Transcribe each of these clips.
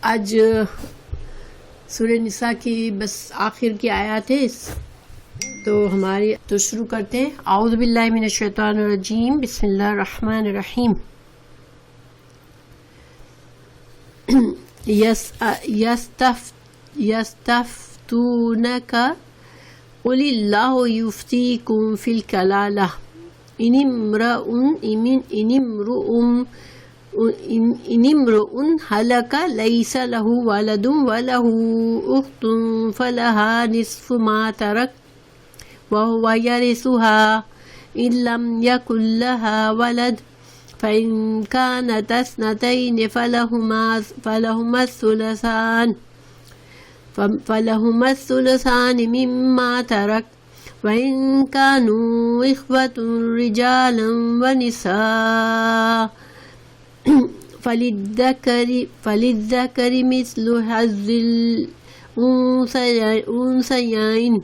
آج سورہ نساء کی بس آخر کی آیات ہے، تو ہماری تو شروع کرتے ہیں۔ اعوذ باللہ من الشیطان الرجیم، بسم اللہ الرحمن الرحیم۔ یستفتونک قل اللہ یفتیکم فی الکلالہ ان امرؤ ہلک لیس لہ ولد ولہ اخت فلہا نصف ما ترک وهو يرثها إن لم يكن لها ولد فإن كانت اثنتين فلهما الثلثان مما ترك وإن كانوا إخوة رجالا ونساء فللذكر مثل حظ الأنثيين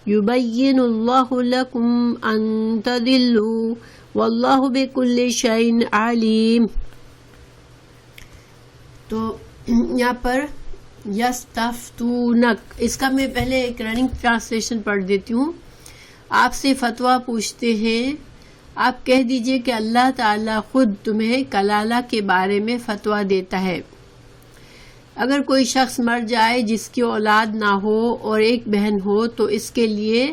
یبین اللہ لکم ان تضلوا واللہ بکل شیء علیم۔ تو یہاں پر یستفتونک، اس کا میں پہلے ایک رننگ ٹرانسلیشن پڑھ دیتی ہوں۔ آپ سے فتویٰ پوچھتے ہیں، آپ کہہ دیجئے کہ اللہ تعالیٰ خود تمہیں کلالہ کے بارے میں فتویٰ دیتا ہے۔ اگر کوئی شخص مر جائے جس کی اولاد نہ ہو اور ایک بہن ہو تو اس کے لیے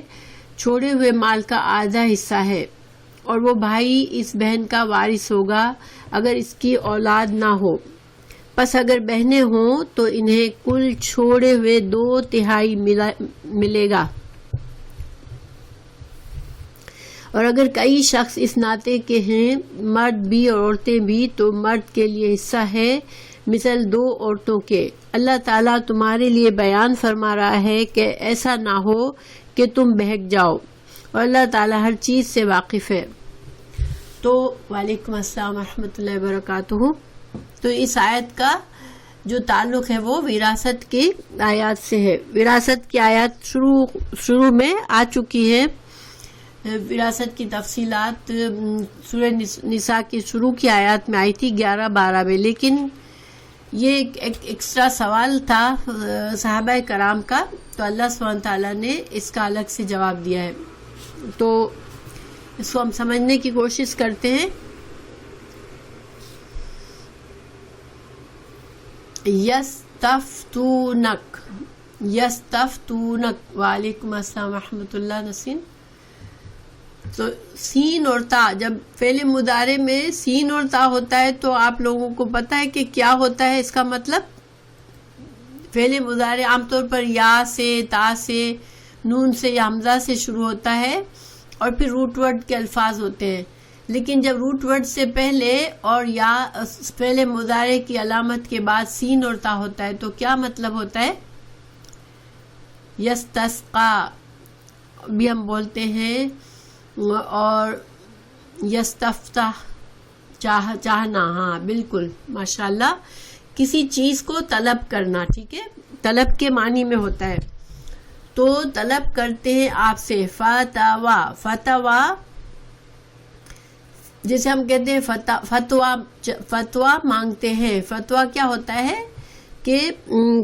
چھوڑے ہوئے مال کا آدھا حصہ ہے، اور وہ بھائی اس بہن کا وارث ہوگا اگر اس کی اولاد نہ ہو۔ پس اگر بہنیں ہوں تو انہیں کل چھوڑے ہوئے 2/3 ملے گا، اور اگر کئی شخص اس ناطے کے ہیں، مرد بھی اور عورتیں بھی، تو مرد کے لیے حصہ ہے مثل 2 عورتوں کے۔ اللہ تعالیٰ تمہارے لیے بیان فرما رہا ہے کہ ایسا نہ ہو کہ تم بہک جاؤ، اور اللہ تعالیٰ ہر چیز سے واقف ہے۔ تو وعلیکم السلام ورحمۃ اللہ وبرکاتہ۔ تو اس آیت کا جو تعلق ہے وہ وراثت کی آیات سے ہے۔ وراثت کی آیات شروع میں آ چکی ہے۔ وراثت کی تفصیلات سورہ نساء کی شروع کی آیات میں آئی تھی 11-12 میں، لیکن یہ ایک ایکسٹرا سوال تھا صحابہ کرام کا، تو اللہ سبحانہ تعالیٰ نے اس کا الگ سے جواب دیا ہے۔ تو اس کو ہم سمجھنے کی کوشش کرتے ہیں۔ یستفتونک، وعلیکم السلام ورحمۃ اللہ نسیم۔ تو سین اور تا، جب فعل مضارع میں سین اور تا ہوتا ہے تو آپ لوگوں کو پتہ ہے کہ کیا ہوتا ہے اس کا مطلب؟ فعل مضارع عام طور پر یا سے، تا سے، نون سے یا حمزہ سے شروع ہوتا ہے، اور پھر روٹ ورڈ کے الفاظ ہوتے ہیں۔ لیکن جب روٹ ورڈ سے پہلے اور یا فعل مضارع کی علامت کے بعد سین اور تا ہوتا ہے تو کیا مطلب ہوتا ہے؟ یستسقا بھی ہم بولتے ہیں، اور یستفتح چاہنا، ہاں بالکل ماشاءاللہ، کسی چیز کو طلب کرنا، ٹھیک ہے، طلب کے معنی میں ہوتا ہے۔ تو طلب کرتے ہیں آپ سے، فتوا، جیسے ہم کہتے ہیں فتوا مانگتے ہیں۔ فتوا کیا ہوتا ہے کہ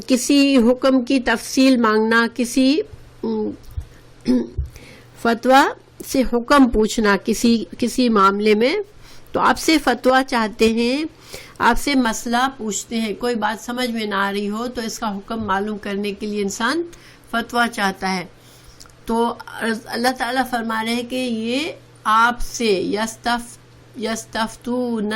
کسی حکم کی تفصیل مانگنا، کسی فتوا سے حکم پوچھنا کسی معاملے میں۔ تو آپ سے فتویٰ چاہتے ہیں، آپ سے مسئلہ پوچھتے ہیں، کوئی بات سمجھ میں نہ آ رہی ہو تو اس کا حکم معلوم کرنے کے لیے انسان فتویٰ چاہتا ہے۔ تو اللہ تعالیٰ فرما رہے ہیں کہ یہ آپ سے یستفتون،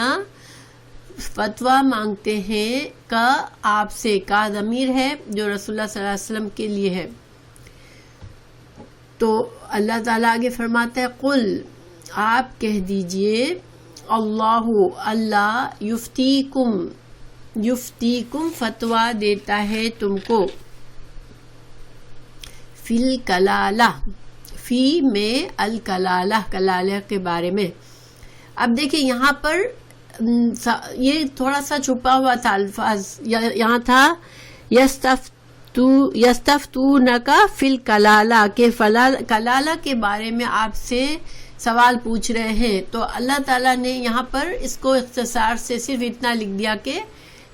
فتویٰ مانگتے ہیں، کا آپ سے، کا ضمیر ہے جو رسول اللہ صلی اللہ علیہ وسلم کے لیے ہے۔ تو اللہ تعالیٰ آگے فرماتا ہے، قل، آپ کہہ دیجئے، اللہ یفتیکم فتویٰ دیتا ہے تم کو، فی الکلالہ، فی میں الکلالہ، کلالہ کے بارے میں۔ اب دیکھیں یہاں پر یہ تھوڑا سا چھپا ہوا تھا الفاظ، یہاں تھا یستفتونک فی الکلالہ، کہ کلالہ کے بارے میں آپ سے سوال پوچھ رہے ہیں۔ تو اللہ تعالیٰ نے یہاں پر اس کو اختصار سے صرف اتنا لکھ دیا کہ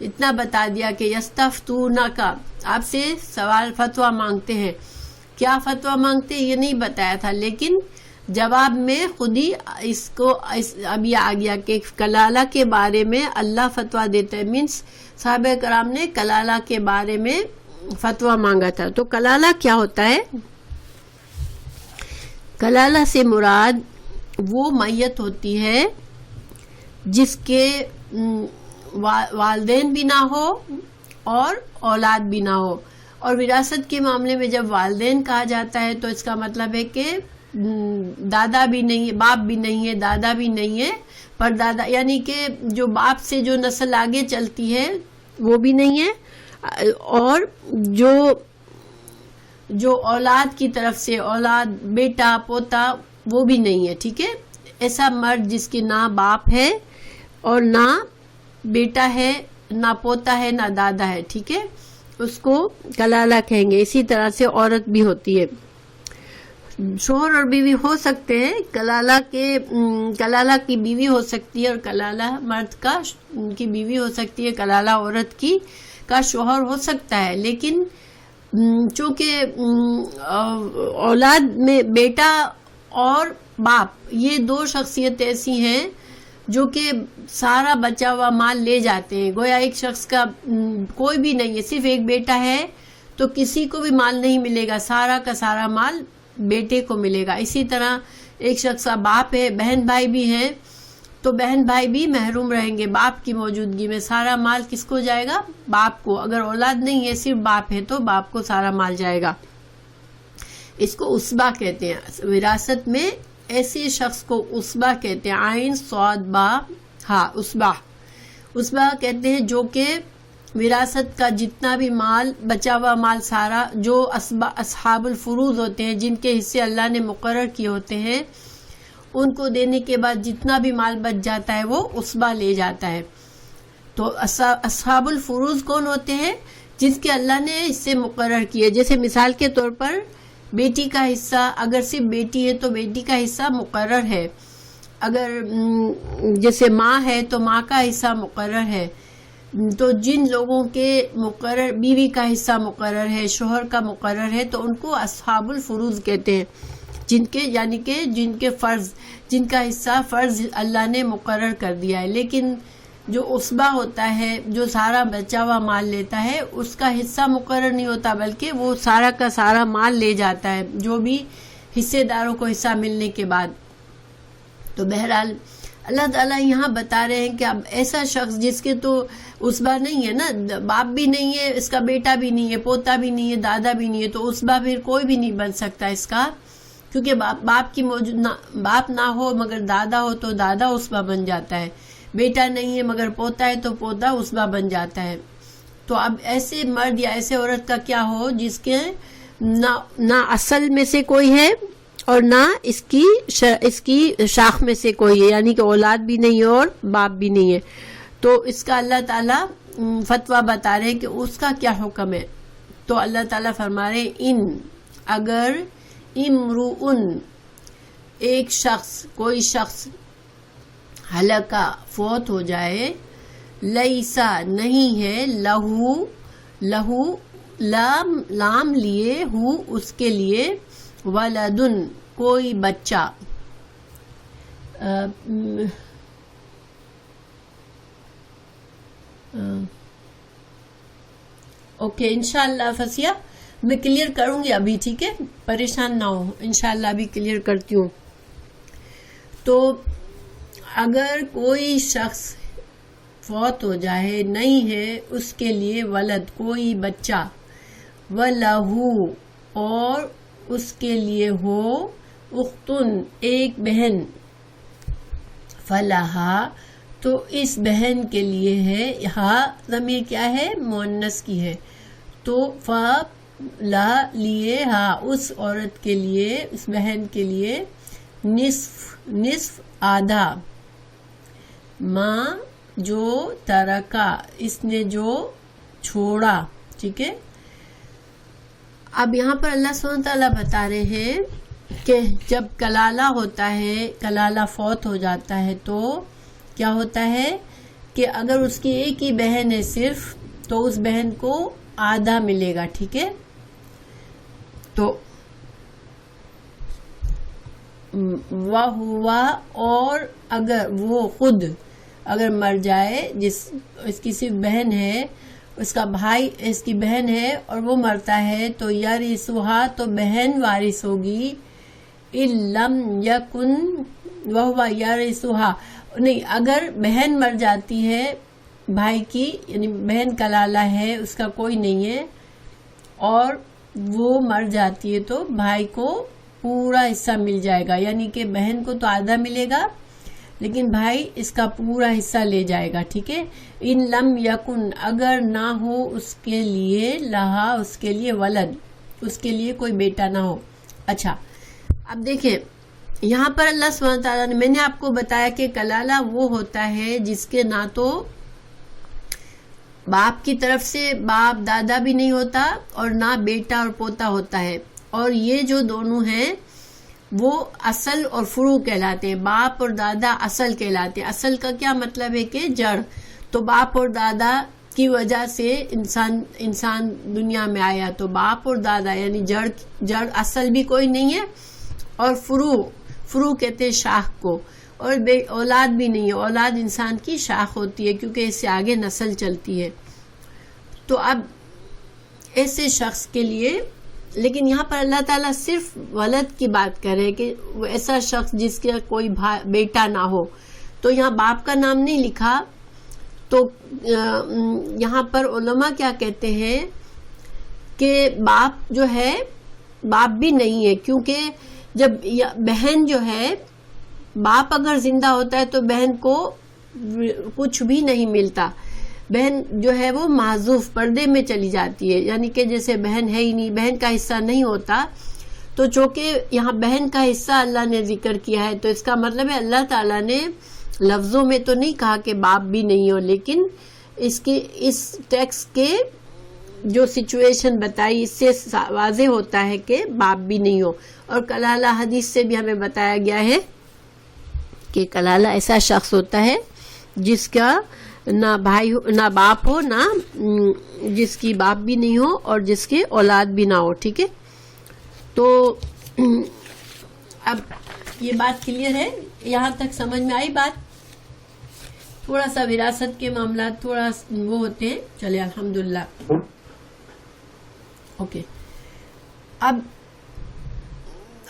اتنا بتا دیا کہ یستفتونکا، آپ سے سوال فتویٰ مانگتے ہیں. کیا فتویٰ مانگتے ہیں یہ نہیں بتایا تھا، لیکن جواب میں خود ہی اس کو اب یہ آ گیا کہ کلالہ کے بارے میں اللہ فتویٰ دیتا ہے. مینس صحابہ کرام نے کلالہ کے بارے میں فتویٰ مانگا تھا. تو کلالہ کیا ہوتا ہے؟ کلالہ سے مراد وہ میت ہوتی ہے جس کے والدین بھی نہ ہو اور اولاد بھی نہ ہو. اور وراثت کے معاملے میں جب والدین کہا جاتا ہے تو اس کا مطلب ہے کہ دادا بھی نہیں ہے، باپ بھی نہیں ہے، دادا بھی نہیں ہے، پر دادا یعنی کہ جو باپ سے جو نسل آگے چلتی ہے وہ بھی نہیں ہے، اور جو اولاد کی طرف سے اولاد بیٹا پوتا وہ بھی نہیں ہے. ٹھیک ہے، ایسا مرد جس کی نہ باپ ہے اور نہ بیٹا ہے، نہ پوتا ہے، نہ دادا ہے، ٹھیک ہے، اس کو کلالہ کہیں گے. اسی طرح سے عورت بھی ہوتی ہے. شوہر اور بیوی ہو سکتے ہیں، کلالہ کی بیوی ہو سکتی ہے اور کلالہ مرد کی بیوی ہو سکتی ہے، کلالہ عورت کا شوہر ہو سکتا ہے. لیکن چونکہ اولاد میں بیٹا اور باپ یہ دو شخصیت ایسی ہیں جو کہ سارا بچا ہوا مال لے جاتے ہیں. گویا ایک شخص کا کوئی بھی نہیں ہے، صرف ایک بیٹا ہے تو کسی کو بھی مال نہیں ملے گا، سارا کا سارا مال بیٹے کو ملے گا. اسی طرح ایک شخص کا باپ ہے، بہن بھائی بھی ہیں تو بہن بھائی بھی محروم رہیں گے باپ کی موجودگی میں. سارا مال کس کو جائے گا؟ باپ کو. اگر اولاد نہیں ہے صرف باپ ہے تو باپ کو سارا مال جائے گا. اس کو عصبہ کہتے ہیں. وراثت میں ایسے شخص کو عصبہ کہتے ہیں. عین صاد با ہاں، عصبہ کہتے ہیں جو کہ وراثت کا جتنا بھی مال بچا ہوا مال سارا جو اصحاب الفروض ہوتے ہیں جن کے حصے اللہ نے مقرر کیے ہوتے ہیں ان کو دینے کے بعد جتنا بھی مال بچ جاتا ہے وہ عصبہ لے جاتا ہے. تو اصحاب الفروض کون ہوتے ہیں؟ جس کے اللہ نے حصے مقرر کیے. جیسے مثال کے طور پر بیٹی کا حصہ، اگر صرف بیٹی ہے تو بیٹی کا حصہ مقرر ہے. اگر جیسے ماں ہے تو ماں کا حصہ مقرر ہے. تو جن لوگوں کے مقرر، بیوی کا حصہ مقرر ہے، شوہر کا مقرر ہے، تو ان کو اصحاب الفروض کہتے ہیں. جن کے فرض، جن کا حصہ فرض اللہ نے مقرر کر دیا ہے. لیکن جو عصبہ ہوتا ہے جو سارا بچا ہوا مال لیتا ہے اس کا حصہ مقرر نہیں ہوتا بلکہ وہ سارا کا سارا مال لے جاتا ہے جو بھی حصے داروں کو حصہ ملنے کے بعد. تو بہرحال اللہ تعالیٰ یہاں بتا رہے ہیں کہ اب ایسا شخص جس کے تو عصبہ نہیں ہے نا، باپ بھی نہیں ہے، اس کا بیٹا بھی نہیں ہے، پوتا بھی نہیں ہے، دادا بھی نہیں ہے، تو عصبہ پھر کوئی بھی نہیں بن سکتا اس کا، کیونکہ باپ نہ ہو مگر دادا ہو تو دادا عصبہ بن جاتا ہے. بیٹا نہیں ہے مگر پوتا ہے تو پوتا عصبہ بن جاتا ہے. تو اب ایسے مرد یا ایسے عورت کا کیا ہو جس کے نہ اصل میں سے کوئی ہے اور نہ اس کی شاخ میں سے کوئی ہے، یعنی کہ اولاد بھی نہیں ہے اور باپ بھی نہیں ہے. تو اس کا اللہ تعالیٰ فتویٰ بتا رہے ہیں کہ اس کا کیا حکم ہے. تو اللہ تعالیٰ فرما رہے ہیں اگر امرؤن ایک شخص، کوئی شخص ہلاکا فوت ہو جائے، لیسا نہیں ہے، لہو لام لیے ہو اس کے لیے، ولدن کوئی بچہ، اوکے انشاءاللہ فسیہ میں کلیئر کروں گی ابھی، ٹھیک ہے، پریشان نہ ہو، انشاءاللہ ابھی کلیئر کرتی ہوں. تو اگر کوئی شخص فوت ہو جائے، نہیں ہے اس کے لیے ولد کوئی بچہ، ولہو اور اس کے لیے ہو، اختن ایک بہن، فلہا تو اس بہن کے لیے ہے، یہاں ضمیر کیا ہے؟ مؤنث کی ہے، تو فلا لیے ہاں اس عورت کے لیے، اس بہن کے لیے، نصف آدھا، ماں جو ترکا اس نے جو چھوڑا. ٹھیک ہے، اب یہاں پر اللہ سبحانہ تعالیٰ بتا رہے ہیں کہ جب کلالہ ہوتا ہے، کلالہ فوت ہو جاتا ہے تو کیا ہوتا ہے کہ اگر اس کی ایک ہی بہن ہے صرف تو اس بہن کو آدھا ملے گا. ٹھیک ہے, تو وَهُوَ اور اگر وہ خود اگر مر جائے, اس کی صرف بہن ہے, اس کا بھائی اس کی بہن ہے اور وہ مرتا ہے, تو یرثها تو بہن وارث ہوگی. إِن لَمْ يَكُنْ وَهُوَ يَرِثُهَا نہیں, اگر بہن مر جاتی ہے بھائی کی, یعنی بہن کلالہ ہے, اس کا کوئی نہیں ہے اور وہ مر جاتی ہے تو بھائی کو پورا حصہ مل جائے گا. یعنی کہ بہن کو تو آدھا ملے گا لیکن بھائی اس کا پورا حصہ لے جائے گا. ٹھیک ہے, ان لم یکن اگر نہ ہو اس کے لیے, لہا اس کے لیے, ولد اس کے لیے کوئی بیٹا نہ ہو. اچھا, اب دیکھیں یہاں پر اللہ سبحانہ تعالیٰ نے, میں نے آپ کو بتایا کہ کلالہ وہ ہوتا ہے جس کے نہ تو باپ کی طرف سے باپ دادا بھی نہیں ہوتا اور نہ بیٹا اور پوتا ہوتا ہے, اور یہ جو دونوں ہیں وہ اصل اور فروع کہلاتے ہیں. باپ اور دادا اصل کہلاتے ہیں. اصل کا کیا مطلب ہے کہ جڑ, تو باپ اور دادا کی وجہ سے انسان دنیا میں آیا, تو باپ اور دادا یعنی جڑ اصل بھی کوئی نہیں ہے, اور فروع کہتے ہیں شاخ کو, اور اولاد بھی نہیں ہے. اولاد انسان کی شاخ ہوتی ہے کیونکہ اس سے آگے نسل چلتی ہے. تو اب ایسے شخص کے لیے, لیکن یہاں پر اللہ تعالیٰ صرف ولد کی بات کر رہے کہ ایسا شخص جس کا کوئی بیٹا نہ ہو, تو یہاں باپ کا نام نہیں لکھا. تو یہاں پر علماء کیا کہتے ہیں کہ باپ جو ہے باپ بھی نہیں ہے, کیونکہ جب بہن جو ہے, باپ اگر زندہ ہوتا ہے تو بہن کو کچھ بھی نہیں ملتا. بہن جو ہے وہ معذوف پردے میں چلی جاتی ہے, یعنی کہ جیسے بہن ہے ہی نہیں, بہن کا حصہ نہیں ہوتا. تو چونکہ یہاں بہن کا حصہ اللہ نے ذکر کیا ہے تو اس کا مطلب ہے اللہ تعالیٰ نے لفظوں میں تو نہیں کہا کہ باپ بھی نہیں ہو, لیکن اس ٹیکسٹ کے جو سچویشن بتائی اس سے واضح ہوتا ہے کہ باپ بھی نہیں ہو. اور کلالہ حدیث سے بھی ہمیں بتایا گیا ہے کہ کلالہ ایسا شخص ہوتا ہے جس کا نہ بھائی نہ باپ ہو, نہ جس کی باپ بھی نہیں ہو اور جس کے اولاد بھی نہ ہو. ٹھیک ہے, تو اب یہ بات کلیئر ہے, یہاں تک سمجھ میں آئی بات. تھوڑا سا وراثت کے معاملات تھوڑا وہ ہوتے ہیں, چلے الحمدللہ. اوکے, اب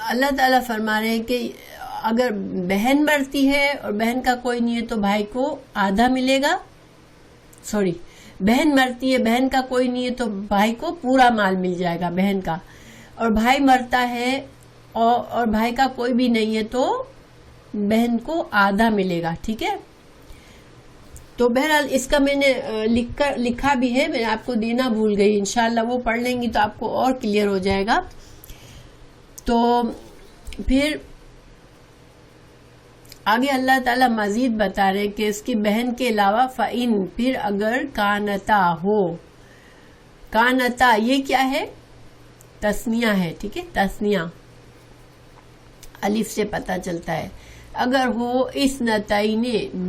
اللہ تعالیٰ فرما رہے ہیں کہ اگر بہن مرتی ہے اور بہن کا کوئی نہیں ہے تو بھائی کو آدھا ملے گا. بہن مرتی ہے, بہن کا کوئی نہیں ہے تو بھائی کو پورا مال مل جائے گا بہن کا. اور بھائی مرتا ہے اور بھائی کا کوئی بھی نہیں ہے تو بہن کو آدھا ملے گا. ٹھیک ہے, تو بہرحال اس کا میں نے لکھا بھی ہے, میں آپ کو دینا بھول گئی. انشاءاللہ وہ پڑھ لیں گی تو آپ کو اور کلیئر ہو جائے گا. تو پھر آگے اللہ تعالیٰ مزید بتا رہے کہ اس کی بہن کے علاوہ فَإِن پھر اگر کانتا ہو. کانتا یہ کیا ہے؟ تثنیہ ہے. ٹھیک ہے, تثنیہ الف سے پتہ چلتا ہے. اگر ہو اثنتین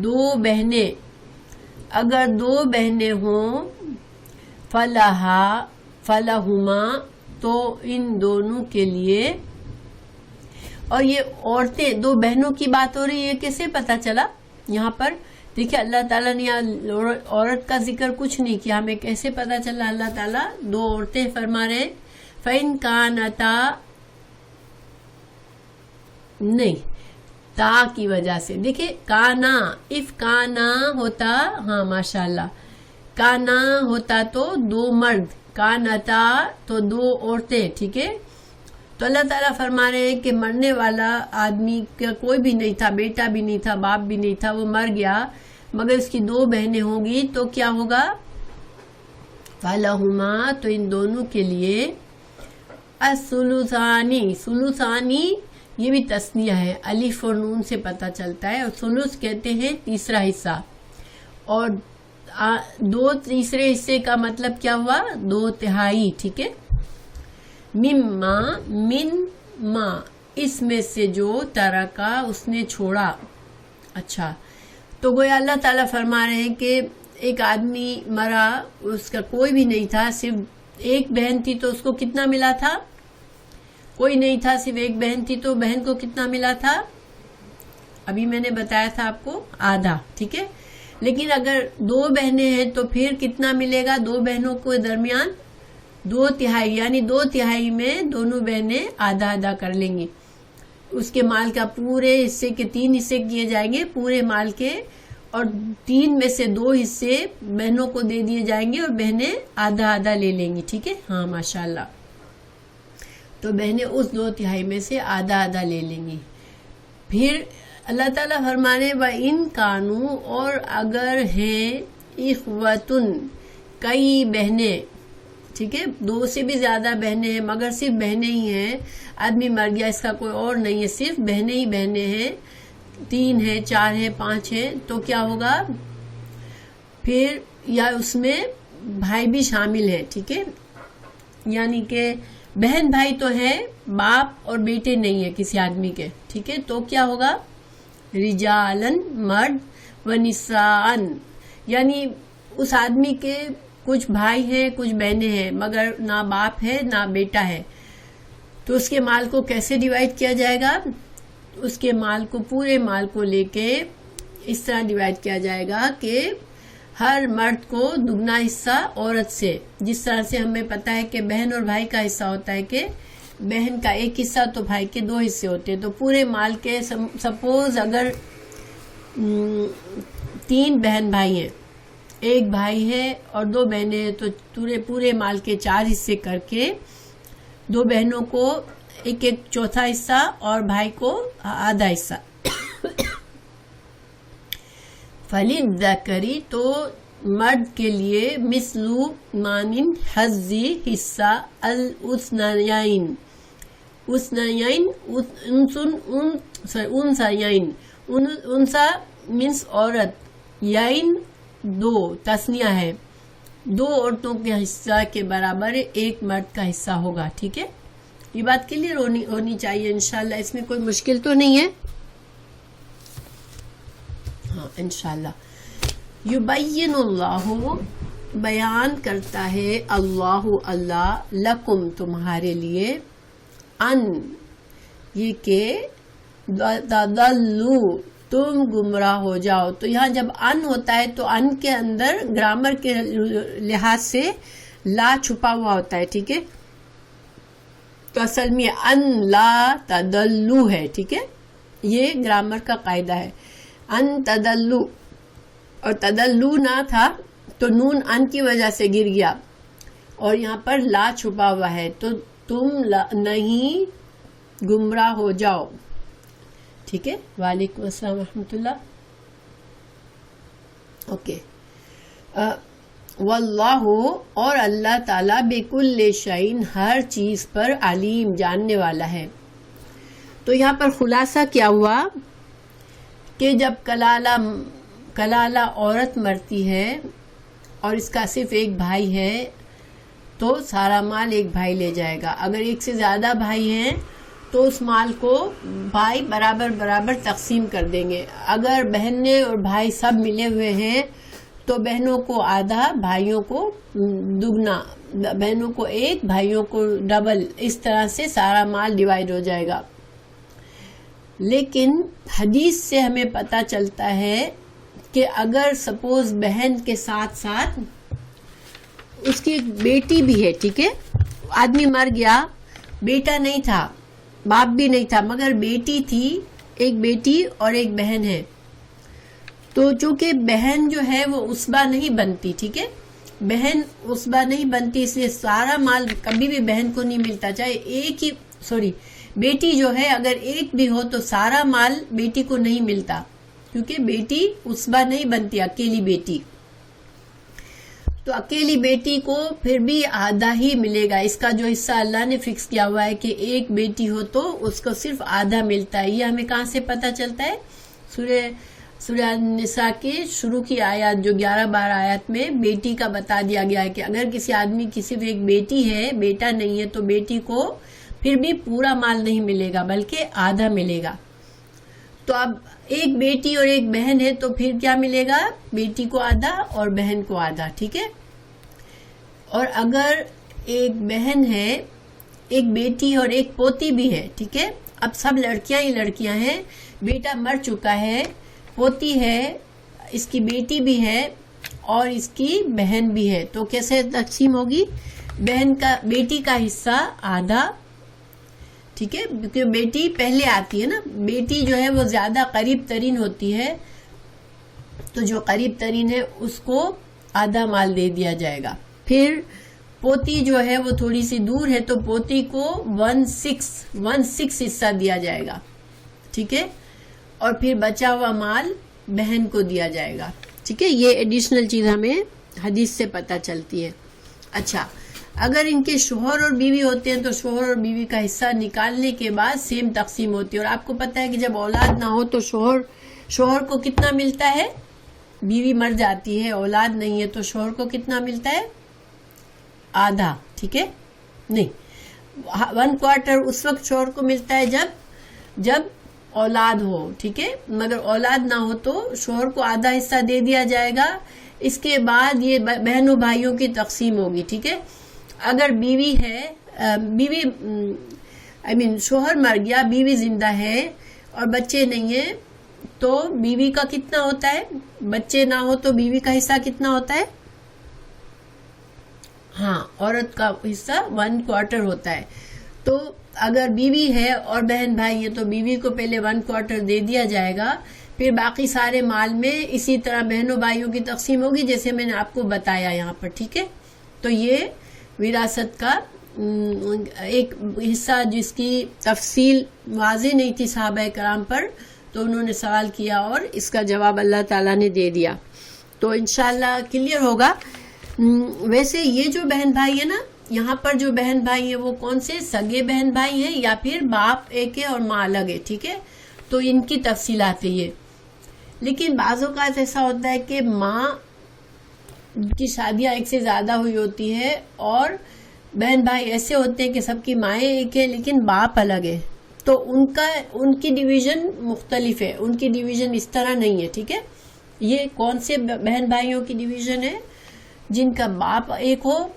دو بہنیں, اگر دو بہنیں ہوں, فلہما تو ان دونوں کے لیے. اور یہ عورتیں دو بہنوں کی بات ہو رہی ہے, کیسے پتا چلا؟ یہاں پر دیکھیں اللہ تعالیٰ نے عورت کا ذکر کچھ نہیں کیا, ہمیں کیسے پتا چلا؟ اللہ تعالیٰ دو عورتیں فرما رہے ہیں. فَإِن كَانَتَا نہیں, تا کی وجہ سے. دیکھیں کانا, اف کانا ہوتا, ہاں ماشاءاللہ, کانا ہوتا تو دو مرد, کانتا تو دو عورتیں. ٹھیک ہے, تو اللہ تعالیٰ فرما رہے ہیں کہ مرنے والا آدمی کا کوئی بھی نہیں تھا, بیٹا بھی نہیں تھا, باپ بھی نہیں تھا, وہ مر گیا, مگر اس کی دو بہنیں ہوں گی تو کیا ہوگا؟ فَلَهُمَا تو ان دونوں کے لیے الثُّلُثَانِ, ثلثانی یہ بھی تثنیہ ہے, الف اور نون سے پتہ چلتا ہے. اور ثلث کہتے ہیں تیسرا حصہ, اور دو تیسرے حصے کا مطلب کیا ہوا؟ دو تہائی. ٹھیک ہے, من ما اس میں سے جو ترکا اس نے چھوڑا. اچھا, تو گویا اللہ تعالیٰ فرما رہے ہیں کہ ایک آدمی مرا، اس کا کوئی بھی نہیں تھا، صرف ایک بہن تھی، تو اس کو کتنا ملا تھا؟ کوئی نہیں تھا، صرف ایک بہن تھی، تو بہن کو کتنا ملا تھا؟ ابھی میں نے بتایا تھا آپ کو، آدھا، ٹھیک ہے. لیکن اگر دو بہنیں ہیں تو پھر کتنا ملے گا؟ دو بہنوں کے درمیان 2/3، یعنی 2/3 میں دونوں بہنیں آدھا آدھا کر لیں گی. اس کے مال کا پورے حصے کے 3 حصے کیے جائیں گے پورے مال کے، اور 3 میں سے 2 حصے بہنوں کو دے دیے جائیں گے اور بہنیں آدھا آدھا لے لیں گی. ٹھیک ہے، ہاں ماشاءاللہ. تو بہنیں اس 2/3 میں سے آدھا آدھا لے لیں گی. پھر اللہ تعالیٰ فرمانے وَإِن كَانُوا، اور اگر ہیں اخوتن، کئی بہنیں، ٹھیک ہے، 2 سے بھی زیادہ بہنیں ہیں مگر صرف بہنیں ہی ہیں، آدمی مر گیا، اس کا کوئی اور نہیں ہے، صرف بہنیں ہی بہنیں ہیں، 3 ہیں، 4 ہیں، 5 ہیں، تو کیا ہوگا پھر؟ یا اس میں بھائی بھی شامل ہیں. ٹھیک ہے، یعنی کہ بہن بھائی تو ہے، باپ اور بیٹے نہیں ہیں کسی آدمی کے. ٹھیک ہے، تو کیا ہوگا؟ رجالن، مرد، ونساءن، یعنی اس آدمی کے کچھ بھائی ہیں، کچھ بہنیں ہیں مگر نہ باپ ہے نہ بیٹا ہے. تو اس کے مال کو کیسے ڈیوائیڈ کیا جائے گا؟ اس کے مال کو، پورے مال کو لے کے اس طرح ڈیوائیڈ کیا جائے گا کہ ہر مرد کو دگنا حصہ عورت سے. جس طرح سے ہمیں پتا ہے کہ بہن اور بھائی کا حصہ ہوتا ہے کہ بہن کا 1 حصہ تو بھائی کے 2 حصے ہوتے ہیں. تو پورے مال کے سپوز اگر 3 بہن بھائی ہیں، 1 بھائی ہے اور 2 بہنیں ہیں، تو پورے مال کے 4 حصے کر کے 2 بہنوں کو 1/4 حصہ اور بھائی کو آدھا حصہ. فَلِلذَّكَرِ، تو مرد کے لیے مثلُ مانند حظی حصہ الانثیین، انثیین، انثا مینس عورت، یعین 2 تسنیہ ہے، 2 عورتوں کے حصہ کے برابر 1 مرد کا حصہ ہوگا. ٹھیک ہے، یہ بات کلیئر ہونی چاہیے انشاءاللہ، اس میں کوئی مشکل تو نہیں ہے. ہاں انشاءاللہ. یبین اللہ، بیان کرتا ہے اللہ لکم، تمہارے لیے، ان، یہ کہ تضلوا، تم گمراہ ہو جاؤ. تو یہاں جب ان ہوتا ہے تو ان کے اندر گرامر کے لحاظ سے لا چھپا ہوا ہوتا ہے. ٹھیک ہے، تو اصل میں ان لا تضلوا ہے. ٹھیک ہے، یہ گرامر کا قاعدہ ہے. ان تضلوا، اور تضلوا نہ تھا تو نون ان کی وجہ سے گر گیا، اور یہاں پر لا چھپا ہوا ہے، تو تم نہیں گمراہ ہو جاؤ. ٹھیک ہے، وعلیکم السلام ورحمۃ اللہ. اوکے. واللہ، اور اللہ تعالیٰ بکل شیء، ہر چیز پر علیم، جاننے والا ہے. تو یہاں پر خلاصہ کیا ہوا کہ جب کلالہ عورت مرتی ہے اور اس کا صرف 1 بھائی ہے تو سارا مال 1 بھائی لے جائے گا. اگر 1 سے زیادہ بھائی ہیں تو اس مال کو بھائی برابر تقسیم کر دیں گے. اگر بہنیں اور بھائی سب ملے ہوئے ہیں تو بہنوں کو آدھا، بھائیوں کو دگنا، بہنوں کو 1، بھائیوں کو ڈبل، اس طرح سے سارا مال ڈیوائیڈ ہو جائے گا. لیکن حدیث سے ہمیں پتہ چلتا ہے کہ اگر سپوز بہن کے ساتھ ساتھ اس کی ایک بیٹی بھی ہے، ٹھیک ہے، آدمی مر گیا، بیٹا نہیں تھا، باپ بھی نہیں تھا، مگر بیٹی تھی، 1 بیٹی اور 1 بہن ہے. تو چونکہ بہن جو ہے وہ عصبہ نہیں بنتی، ٹھیک ہے، بہن عصبہ نہیں بنتی، اس لیے سارا مال کبھی بھی بہن کو نہیں ملتا. چاہے بیٹی جو ہے اگر 1 بھی ہو تو سارا مال بیٹی کو نہیں ملتا، کیونکہ بیٹی عصبہ نہیں بنتی، اکیلی بیٹی. تو اکیلی بیٹی کو پھر بھی آدھا ہی ملے گا. اس کا جو حصہ اللہ نے فکس کیا ہوا ہے کہ 1 بیٹی ہو تو اس کو صرف آدھا ملتا ہے. یہ ہمیں کہاں سے پتہ چلتا ہے؟ سورہ نساء کی شروع کی آیات، جو 11-12 آیات میں بیٹی کا بتا دیا گیا ہے کہ اگر کسی آدمی کی صرف 1 بیٹی ہے، بیٹا نہیں ہے، تو بیٹی کو پھر بھی پورا مال نہیں ملے گا بلکہ آدھا ملے گا. تو اب ایک بیٹی اور ایک بہن ہے تو پھر کیا ملے گا؟ بیٹی کو آدھا اور بہن کو آدھا، ٹھیک ہے. اور اگر ایک بہن ہے، ایک بیٹی اور ایک پوتی بھی ہے، ٹھیک ہے. اب سب لڑکیاں ہی لڑکیاں ہیں، بیٹا مر چکا ہے، پوتی ہے، اس کی بیٹی بھی ہے اور اس کی بہن بھی ہے، تو کیسے تقسیم ہوگی؟ بیٹی کا حصہ آدھا، ٹھیک ہے، کیونکہ بیٹی پہلے آتی ہے نا. بیٹی جو ہے وہ زیادہ قریب ترین ہوتی ہے، تو جو قریب ترین ہے اس کو آدھا مال دے دیا جائے گا. پھر پوتی جو ہے وہ تھوڑی سی دور ہے تو پوتی کو 1/6 حصہ دیا جائے گا، ٹھیک ہے. اور پھر بچا ہوا مال بہن کو دیا جائے گا، ٹھیک ہے. یہ ایڈیشنل چیز ہمیں حدیث سے پتہ چلتی ہے. اچھا، اگر ان کے شوہر اور بیوی ہوتے ہیں تو شوہر اور بیوی کا حصہ نکالنے کے بعد سیم تقسیم ہوتی ہے. اور آپ کو پتہ ہے کہ جب اولاد نہ ہو تو شوہر کو کتنا ملتا ہے؟ بیوی مر جاتی ہے، اولاد نہیں ہے تو شوہر کو کتنا ملتا ہے؟ آدھا، ٹھیک ہے. نہیں، 1/4 اس وقت شوہر کو ملتا ہے جب اولاد ہو، ٹھیک ہے. مگر اولاد نہ ہو تو شوہر کو آدھا حصہ دے دیا جائے گا. اس کے بعد یہ بہنوں بھائیوں کی تقسیم ہوگی، ٹھیک ہے. اگر بیوی ہے، شوہر مر گیا، بیوی زندہ ہے اور بچے نہیں ہیں تو بیوی کا کتنا ہوتا ہے؟ بچے نہ ہو تو بیوی کا حصہ کتنا ہوتا ہے؟ ہاں، عورت کا حصہ 1/4 ہوتا ہے. تو اگر بیوی ہے اور بہن بھائی ہے تو بیوی کو پہلے 1/4 دے دیا جائے گا، پھر باقی سارے مال میں اسی طرح بہنوں بھائیوں کی تقسیم ہوگی جیسے میں نے آپ کو بتایا یہاں پر، ٹھیک ہے. تو یہ وراثت کا ایک حصہ جس کی تفصیل واضح نہیں تھی صحابہ کرام پر، تو انہوں نے سوال کیا اور اس کا جواب اللہ تعالیٰ نے دے دیا. تو انشاءاللہ کلیئر ہوگا. ویسے یہ جو بہن بھائی ہے نا، یہاں پر جو بہن بھائی ہیں وہ کون سے؟ سگے بہن بھائی ہیں یا پھر باپ ایک ہے اور ماں الگ ہے، ٹھیک ہے. تو ان کی تفصیلات ہے یہ. لیکن بعض اوقات ایسا ہوتا ہے کہ ماں کی شادیاں ایک سے زیادہ ہوئی ہوتی ہے اور بہن بھائی ایسے ہوتے ہیں کہ سب کی مائیں ایک ہے لیکن باپ الگ ہے، تو ان کی ڈویژن مختلف ہے، ان کی ڈویژن اس طرح نہیں ہے، ٹھیک ہے. یہ کون سے بہن بھائیوں کی ڈویژن ہے؟ جن کا باپ ایک ہو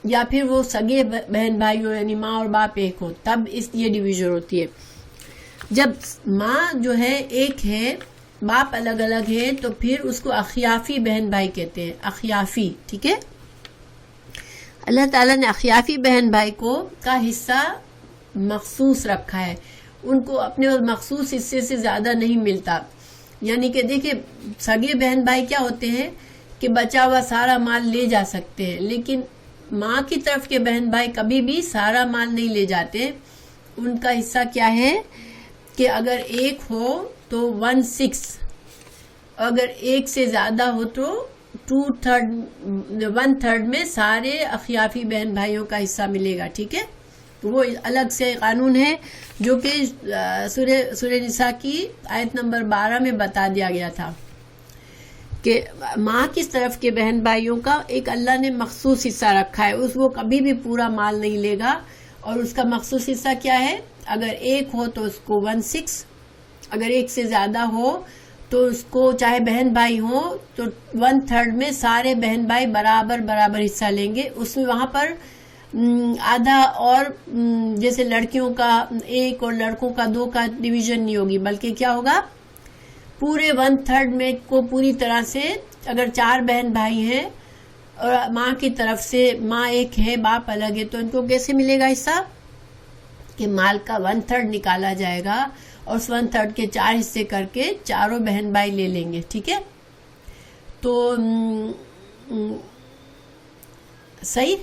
یا پھر وہ سگے بہن بھائی ہو، یعنی ماں اور باپ ایک ہو، تب یہ ڈویژن ہوتی ہے. جب ماں جو ہے ایک ہے، باپ الگ الگ ہے، تو پھر اس کو اخیافی بہن بھائی کہتے ہیں، اخیافی، ٹھیک ہے. اللہ تعالیٰ نے اخیافی بہن بھائی کا حصہ مخصوص رکھا ہے، ان کو اپنے مخصوص حصے سے زیادہ نہیں ملتا. یعنی کہ دیکھیں، سگے بہن بھائی کیا ہوتے ہیں کہ بچا ہوا سارا مال لے جا سکتے ہیں، لیکن ماں کی طرف کے بہن بھائی کبھی بھی سارا مال نہیں لے جاتے. ان کا حصہ کیا ہے کہ اگر ایک ہو تو 1/6، اگر ایک سے زیادہ ہو تو 1/3 میں سارے اخیافی بہن بھائیوں کا حصہ ملے گا، ٹھیک ہے. وہ الگ سے قانون ہے جو کہ سورہ نساء کی آیت نمبر 12 میں بتا دیا گیا تھا کہ ماں کی طرف کے بہن بھائیوں کا ایک اللہ نے مخصوص حصہ رکھا ہے، وہ کبھی بھی پورا مال نہیں لے گا. اور اس کا مخصوص حصہ کیا ہے؟ اگر ایک ہو تو اس کو 1/6، اگر ایک سے زیادہ ہو تو اس کو، چاہے بہن بھائی ہو تو 1/3 میں سارے بہن بھائی برابر حصہ لیں گے. اس میں وہاں پر آدھا اور جیسے لڑکیوں کا 1 اور لڑکوں کا 2 کا ڈویژن نہیں ہوگی، بلکہ کیا ہوگا؟ پورے 1/3 میں کو پوری طرح سے، اگر 4 بہن بھائی ہیں اور ماں کی طرف سے ماں ایک ہے، باپ الگ ہے، تو ان کو کیسے ملے گا حصہ؟ کہ مال کا 1/3 نکالا جائے گا اور اس 1/3 کے 4 حصے کر کے چاروں بہن بھائی لے لیں گے، ٹھیک ہے. تو صحیح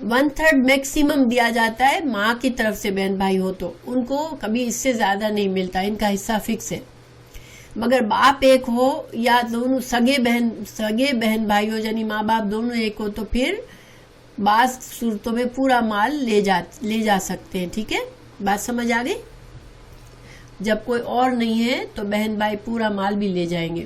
1/3 میکسیمم دیا جاتا ہے ماں کی طرف سے بہن بھائی ہو تو، ان کو کبھی اس سے زیادہ نہیں ملتا، ان کا حصہ فکس ہے. مگر باپ ایک ہو یا دونوں سگے بہن بھائی ہو، یعنی ماں باپ دونوں ایک ہو، تو پھر بعض صورتوں میں پورا مال لے جا سکتے ہیں، ٹھیک ہے. بات سمجھ آ گئی؟ جب کوئی اور نہیں ہے تو بہن بھائی پورا مال بھی لے جائیں گے.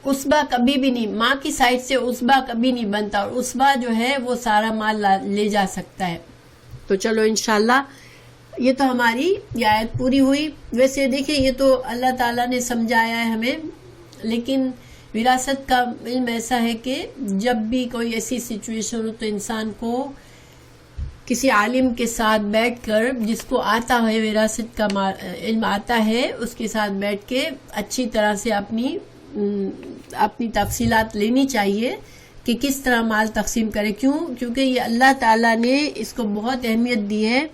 عصبہ کبھی بھی نہیں، ماں کی سائڈ سے عصبہ کبھی نہیں بنتا، اور عصبہ جو ہے وہ سارا مال لے جا سکتا ہے. تو چلو انشاءاللہ یہ تو ہماری یہ آیت پوری ہوئی. ویسے دیکھیں یہ تو اللہ تعالیٰ نے سمجھایا ہے ہمیں، لیکن وراثت کا علم ایسا ہے کہ جب بھی کوئی ایسی سچویشن ہو تو انسان کو کسی عالم کے ساتھ بیٹھ کر، جس کو آتا ہے وراثت کا علم آتا ہے، اس کے ساتھ بیٹھ کے اچھی طرح سے اپنی تفصیلات لینی چاہیے کہ کس طرح مال تقسیم کرے. کیونکہ یہ اللہ تعالیٰ نے اس کو بہت اہمیت دی ہے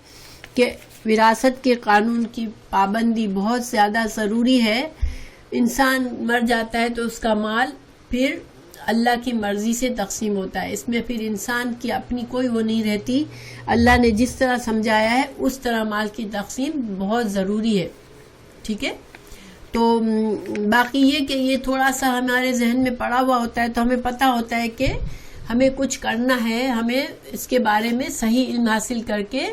کہ وراثت کے قانون کی پابندی بہت زیادہ ضروری ہے. انسان مر جاتا ہے تو اس کا مال پھر اللہ کی مرضی سے تقسیم ہوتا ہے. اس میں پھر انسان کی اپنی کوئی وہ نہیں رہتی. اللہ نے جس طرح سمجھایا ہے اس طرح مال کی تقسیم بہت ضروری ہے. ٹھیک ہے، تو باقی یہ کہ یہ تھوڑا سا ہمارے ذہن میں پڑا ہوا ہوتا ہے تو ہمیں پتہ ہوتا ہے کہ ہمیں کچھ کرنا ہے، ہمیں اس کے بارے میں صحیح علم حاصل کر کے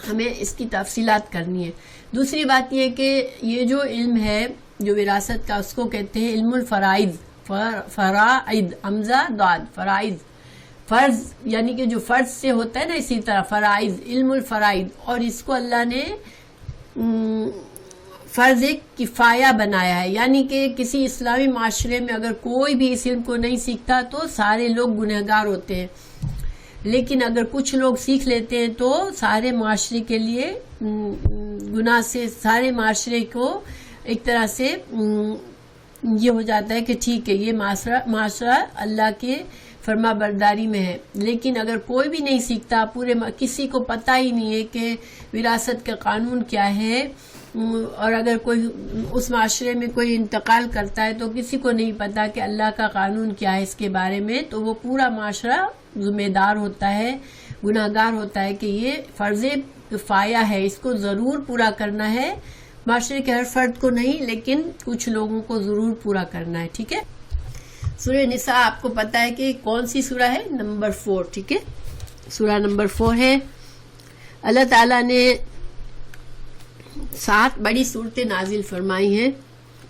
ہمیں اس کی تفصیلات کرنی ہے. دوسری بات یہ کہ یہ جو علم ہے جو وراثت کا، اس کو کہتے ہیں علم الفرائض. فرائض حمزہ ضاد، فرائض فرض، یعنی کہ جو فرض سے ہوتا ہے نا، اسی طرح فرائض، علم الفرائض. اور اس کو اللہ نے فرض کفایہ بنایا ہے، یعنی کہ کسی اسلامی معاشرے میں اگر کوئی بھی اس علم کو نہیں سیکھتا تو سارے لوگ گنہگار ہوتے ہیں، لیکن اگر کچھ لوگ سیکھ لیتے ہیں تو سارے معاشرے کے لیے گناہ سے، سارے معاشرے کو ایک طرح سے یہ ہو جاتا ہے کہ ٹھیک ہے یہ معاشرہ اللہ کے فرما برداری میں ہے. لیکن اگر کوئی بھی نہیں سیکھتا، کسی کو پتہ ہی نہیں ہے کہ وراثت کا قانون کیا ہے، اور اگر کوئی اس معاشرے میں کوئی انتقال کرتا ہے تو کسی کو نہیں پتا کہ اللہ کا قانون کیا ہے اس کے بارے میں، تو وہ پورا معاشرہ ذمہ دار ہوتا ہے، گناہ گار ہوتا ہے کہ یہ فرض کفایہ ہے، اس کو ضرور پورا کرنا ہے. معاشرے کے ہر فرد کو نہیں، لیکن کچھ لوگوں کو ضرور پورا کرنا ہے. ٹھیک ہے، سورہ نساء آپ کو پتا ہے کہ کون سی سورہ ہے؟ نمبر 4. ٹھیک ہے، سورہ نمبر 4 ہے. اللہ تعالیٰ نے 7 بڑی صورتیں نازل فرمائی ہیں،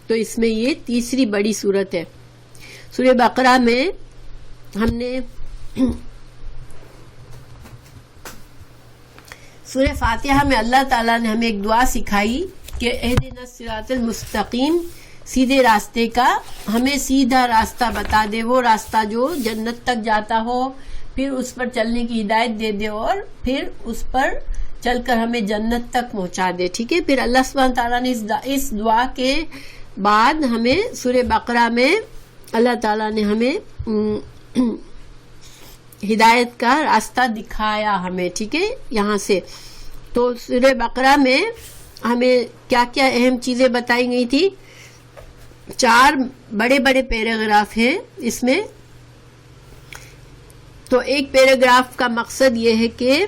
تو اس میں یہ تیسری بڑی صورت ہے. سورہ بقرہ میں ہم نے سورہ فاتحہ میں اللہ تعالیٰ نے ہمیں ایک دعا سکھائی کہ اہدنا الصراط المستقیم، سیدھے راستے کا، ہمیں سیدھا راستہ بتا دے، وہ راستہ جو جنت تک جاتا ہو، پھر اس پر چلنے کی ہدایت دے دے، اور پھر اس پر چل کر ہمیں جنت تک پہنچا دے. ٹھیک ہے، پھر اللہ سبحانہ تعالیٰ نے اس دعا کے بعد ہمیں سورہ بقرہ میں اللہ تعالیٰ نے ہمیں ہدایت کا راستہ دکھایا ہمیں. ٹھیک ہے، یہاں سے تو سورہ بقرہ میں ہمیں کیا کیا اہم چیزیں بتائی گئی تھی. 4 بڑے بڑے پیراگراف ہیں اس میں. تو ایک پیراگراف کا مقصد یہ ہے کہ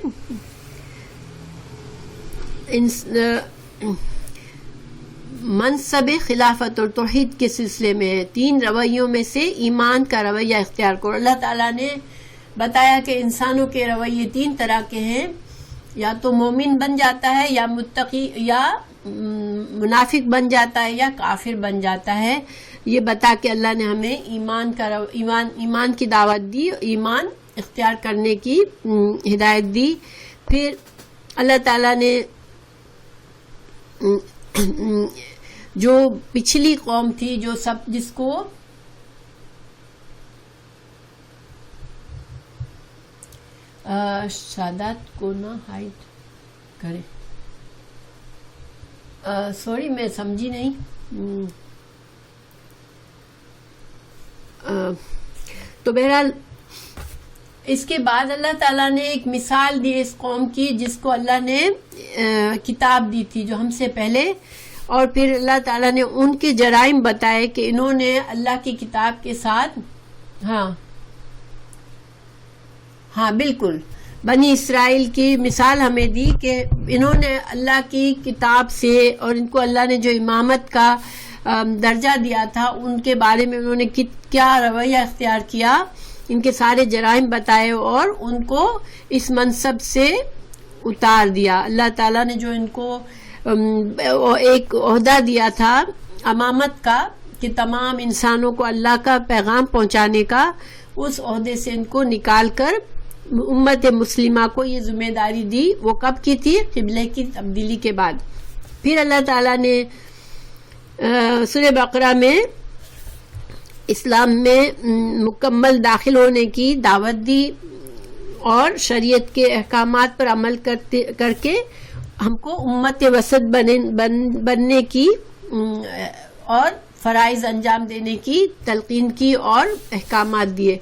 منصب خلافت اور توحید کے سلسلے میں 3 رویوں میں سے ایمان کا رویہ اختیار کرو. اللہ تعالیٰ نے بتایا کہ انسانوں کے رویے 3 طرح کے ہیں، یا تو مومن بن جاتا ہے، یا متقی، یا منافق بن جاتا ہے، یا کافر بن جاتا ہے. یہ بتا کے اللہ نے ہمیں ایمان کی دعوت دی، ایمان اختیار کرنے کی ہدایت دی. پھر اللہ تعالیٰ نے جو پچھلی قوم تھی، جو جس کو شادات کو نہ ہائڈ کرے، سوری میں سمجھی نہیں. تو بہرحال اس کے بعد اللہ تعالیٰ نے ایک مثال دی اس قوم کی، جس کو اللہ نے کتاب دی تھی جو ہم سے پہلے، اور پھر اللہ تعالیٰ نے ان کے جرائم بتائے کہ انہوں نے اللہ کی کتاب کے ساتھ ہاں بالکل بنی اسرائیل کی مثال ہمیں دی کہ انہوں نے اللہ کی کتاب سے، اور ان کو اللہ نے جو امامت کا درجہ دیا تھا ان کے بارے میں انہوں نے کیا رویہ اختیار کیا، ان کے سارے جرائم بتائے اور ان کو اس منصب سے اتار دیا. اللہ تعالیٰ نے جو ان کو ایک عہدہ دیا تھا امامت کا کہ تمام انسانوں کو اللہ کا پیغام پہنچانے کا، اس عہدے سے ان کو نکال کر امت مسلمہ کو یہ ذمہ داری دی وہ کب کی تھی؟ قبلے کی تبدیلی کے بعد. پھر اللہ تعالیٰ نے سورہ بقرہ میں اسلام میں مکمل داخل ہونے کی دعوت دی اور شریعت کے احکامات پر عمل کر کے ہم کو امت وسط بننے کی اور فرائض انجام دینے کی تلقین کی اور احکامات دیے.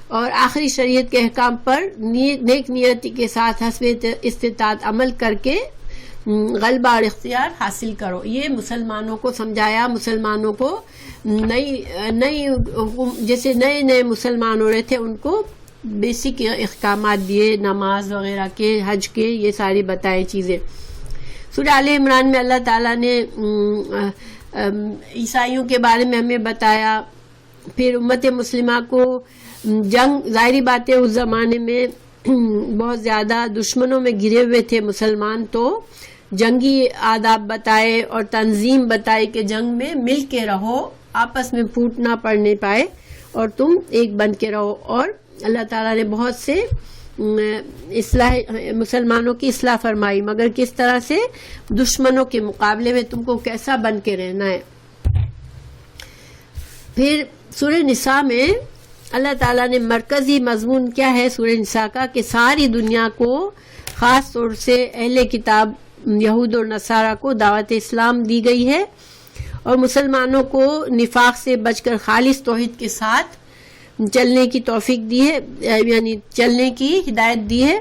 اور آخری شریعت کے احکام پر نیک نیتی کے ساتھ حسب استطاعت عمل کر کے غلبہ اور اختیار حاصل کرو. یہ مسلمانوں کو سمجھایا. مسلمانوں کو نئی جیسے نئے مسلمان ہو رہے تھے ان کو بیسک احکامات دیے، نماز وغیرہ کے، حج کے، یہ ساری بتائے چیزیں. سورہ آل عمران میں اللہ تعالیٰ نے عیسائیوں کے بارے میں ہمیں بتایا. پھر امت مسلمہ کو جنگ، ظاہری بات ہے اس زمانے میں بہت زیادہ دشمنوں میں گھرے ہوئے تھے مسلمان، تو جنگی آداب بتائے اور تنظیم بتائی کہ جنگ میں مل کے رہو، آپس میں پھوٹ نہ پڑنے پائے اور تم ایک بن کے رہو. اور اللہ تعالیٰ نے بہت سے مسلمانوں کی اصلاح فرمائی، مگر کس طرح سے؟ دشمنوں کے مقابلے میں تم کو کیسا بن کے رہنا ہے. پھر سورہ نساء میں اللہ تعالیٰ نے مرکزی مضمون کیا ہے سورہ نساء کا کہ ساری دنیا کو، خاص طور سے اہل کتاب یہود اور نصارہ کو دعوت اسلام دی گئی ہے اور مسلمانوں کو نفاق سے بچ کر خالص توحید کے ساتھ چلنے کی توفیق دی ہے، یعنی چلنے کی ہدایت دی ہے،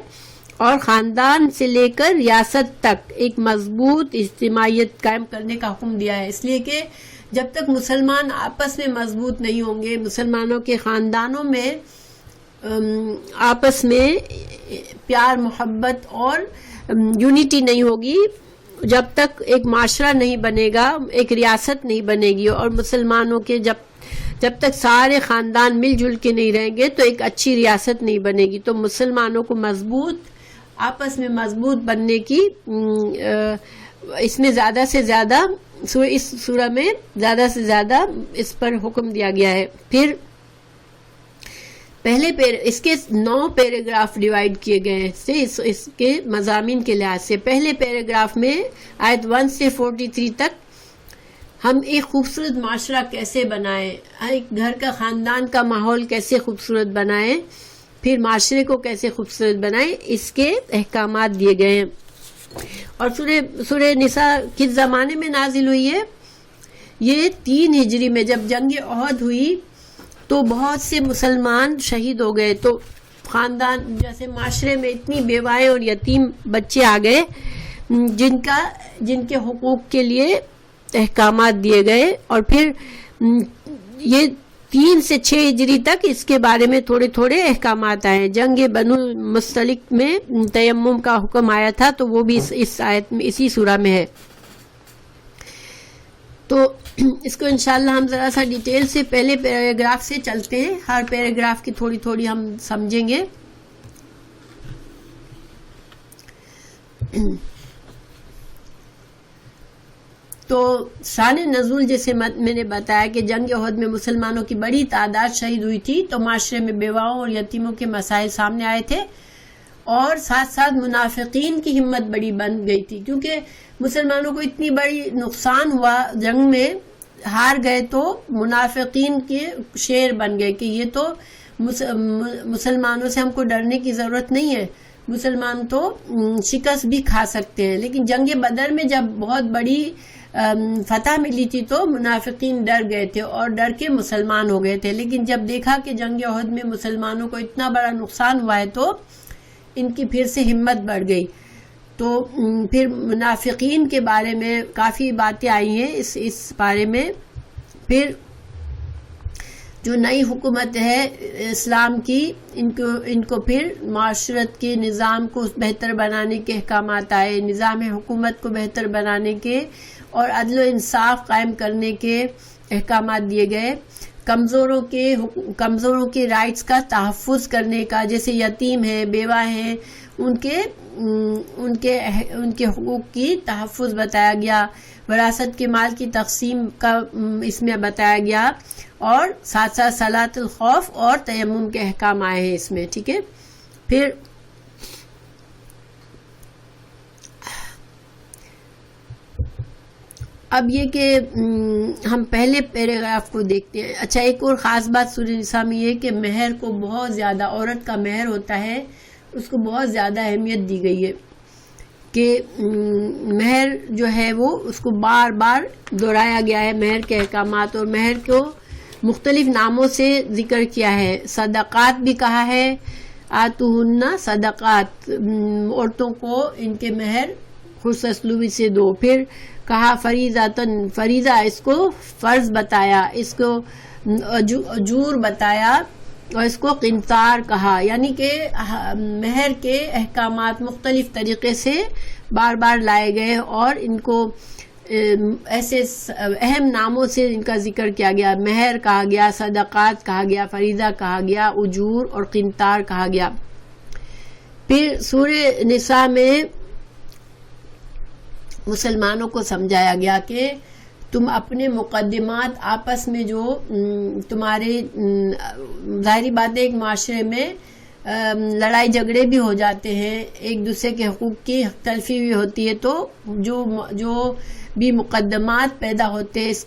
اور خاندان سے لے کر ریاست تک ایک مضبوط اجتماعیت قائم کرنے کا حکم دیا ہے. اس لیے کہ جب تک مسلمان آپس میں مضبوط نہیں ہوں گے، مسلمانوں کے خاندانوں میں آپس میں پیار محبت اور یونٹی نہیں ہوگی، جب تک ایک معاشرہ نہیں بنے گا، ایک ریاست نہیں بنے گی، اور مسلمانوں کے جب تک سارے خاندان مل جل کے نہیں رہیں گے تو ایک اچھی ریاست نہیں بنے گی. تو مسلمانوں کو آپس میں مضبوط بننے کی اس میں زیادہ سے زیادہ اس سورہ میں زیادہ سے زیادہ اس پر حکم دیا گیا ہے. پھر اس کے 9 پیراگراف ڈیوائیڈ کیے گئے ہیں اس کے مضامین کے لحاظ سے. پہلے پیراگراف میں آیت 1 سے 43 تک ہم ایک خوبصورت معاشرہ کیسے بنائیں، ایک گھر کا خاندان کا ماحول کیسے خوبصورت بنائیں، پھر معاشرے کو کیسے خوبصورت بنائیں، اس کے احکامات دیے گئے ہیں. اور سورہ نساء کس زمانے میں نازل ہوئی ہے؟ یہ 3 ہجری میں جب جنگ احد ہوئی تو بہت سے مسلمان شہید ہو گئے، تو خاندان جیسے معاشرے میں اتنی بیوائیں اور یتیم بچے آ گئے جن کے حقوق کے لیے احکامات دیے گئے. اور پھر یہ 3 سے 6 ہجری تک اس کے بارے میں تھوڑے تھوڑے احکامات آئے. جنگ بنو المصطلق میں تیمم کا حکم آیا تھا، تو وہ بھی اس آیت میں اسی سورہ میں ہے. تو اس کو انشاءاللہ ہم ذرا سا ڈیٹیل سے پہلے پیراگراف سے چلتے ہیں، ہر پیراگراف کی تھوڑی تھوڑی ہم سمجھیں گے. تو شان نزول جیسے میں نے بتایا کہ جنگ احد میں مسلمانوں کی بڑی تعداد شہید ہوئی تھی، تو معاشرے میں بیواؤں اور یتیموں کے مسائل سامنے آئے تھے، اور ساتھ ساتھ منافقین کی ہمت بڑی بن گئی تھی، کیونکہ مسلمانوں کو اتنی بڑی نقصان ہوا، جنگ میں ہار گئے، تو منافقین کے شیر بن گئے کہ یہ تو مسلمانوں سے ہم کو ڈرنے کی ضرورت نہیں ہے، مسلمان تو شکست بھی کھا سکتے ہیں. لیکن جنگ بدر میں جب بہت بڑی فتح ملی تھی تو منافقین ڈر گئے تھے اور ڈر کے مسلمان ہو گئے تھے. لیکن جب دیکھا کہ جنگ احد میں مسلمانوں کو اتنا بڑا نقصان ہوا ہے تو ان کی پھر سے ہمت بڑھ گئی. تو پھر منافقین کے بارے میں کافی باتیں آئی ہیں اس بارے میں. پھر جو نئی حکومت ہے اسلام کی، ان کو پھر معاشرت کے نظام کو بہتر بنانے کے احکامات آئے، نظام حکومت کو بہتر بنانے کے اور عدل و انصاف قائم کرنے کے احکامات دیے گئے. کمزوروں کے رائٹس کا تحفظ کرنے کا، جیسے یتیم ہیں، بیوہ ہیں، ان کے حقوق کی تحفظ بتایا گیا. وراثت کے مال کی تقسیم کا اس میں بتایا گیا، اور ساتھ ساتھ صلاۃ الخوف اور تیمم کے احکام آئے ہیں اس میں. ٹھیک ہے. پھر اب یہ کہ ہم پہلے پیراگراف کو دیکھتے ہیں. اچھا، ایک اور خاص بات سورہ نساء میں یہ کہ مہر کو بہت زیادہ، عورت کا مہر ہوتا ہے اس کو بہت زیادہ اہمیت دی گئی ہے کہ مہر جو ہے وہ اس کو بار بار دہرایا گیا ہے، مہر کے احکامات، اور مہر کو مختلف ناموں سے ذکر کیا ہے. صدقات بھی کہا ہے، آتوہن صدقات، عورتوں کو ان کے مہر خوش اسلوبی سے دو. پھر کہا فریضاتن، فریضہ اس کو فرض بتایا، اس کو اجور بتایا، اور اس کو قنطار کہا. یعنی کہ مہر کے احکامات مختلف طریقے سے بار بار لائے گئے اور ان کو ایسے اہم ناموں سے ان کا ذکر کیا گیا. مہر کہا گیا، صدقات کہا گیا، فریضہ کہا گیا، اجور اور قنطار کہا گیا. پھر سورہ نساء میں مسلمانوں کو سمجھایا گیا کہ تم اپنے مقدمات آپس میں جو تمہارے ظاہری بات ہے ایک معاشرے میں لڑائی جھگڑے بھی ہو جاتے ہیں، ایک دوسرے کے حقوق کی تلفی بھی ہوتی ہے، تو جو بھی مقدمات پیدا ہوتے ہیں اس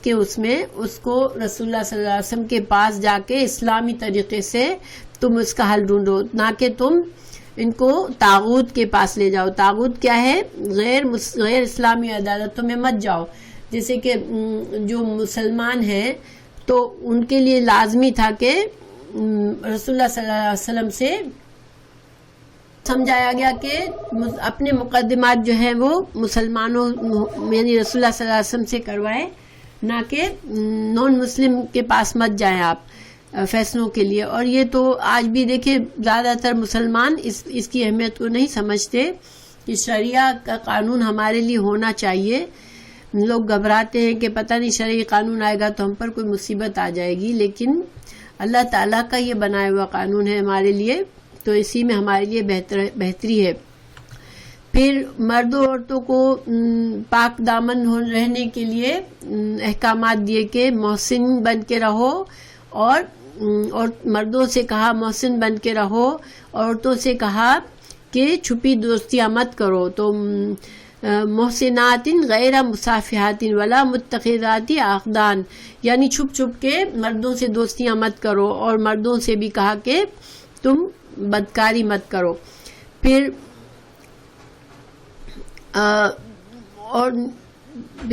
کو رسول اللہ صلی اللہ علیہ وسلم کے پاس جا کے اسلامی طریقے سے تم اس کا حل ڈھونڈو، نہ کہ تم ان کو طاغوت کے پاس لے جاؤ. طاغوت کیا ہے؟ غیر اسلامی عدالتوں میں مت جاؤ. جیسے کہ جو مسلمان ہیں تو ان کے لیے لازمی تھا کہ رسول اللہ صلی اللہ علیہ وسلم سے سمجھایا گیا کہ اپنے مقدمات جو ہیں وہ مسلمانوں یعنی رسول اللہ صلی اللہ علیہ وسلم سے کروائے، نہ کہ نان مسلم کے پاس مت جائیں آپ فیصلوں کے لیے. اور یہ تو آج بھی دیکھیں زیادہ تر مسلمان اس کی اہمیت کو نہیں سمجھتے کہ شریعہ کا قانون ہمارے لیے ہونا چاہیے. لوگ گھبراتے ہیں کہ پتہ نہیں شرعی قانون آئے گا تو ہم پر کوئی مصیبت آ جائے گی، لیکن اللہ تعالیٰ کا یہ بنایا ہوا قانون ہے ہمارے لیے، تو اسی میں ہمارے لیے بہتری ہے. پھر مرد و عورتوں کو پاک دامن رہنے کے لیے احکامات دیے کہ محسن بن کے رہو، اور مردوں سے کہا محسن بن کے رہو، عورتوں سے کہا کہ چھپی دوستیاں مت کرو. تو محسنات غیر مصافحات ولا متخذات اخدان، یعنی چھپ چھپ کے مردوں سے دوستیاں مت کرو، اور مردوں سے بھی کہا کہ تم بدکاری مت کرو. پھر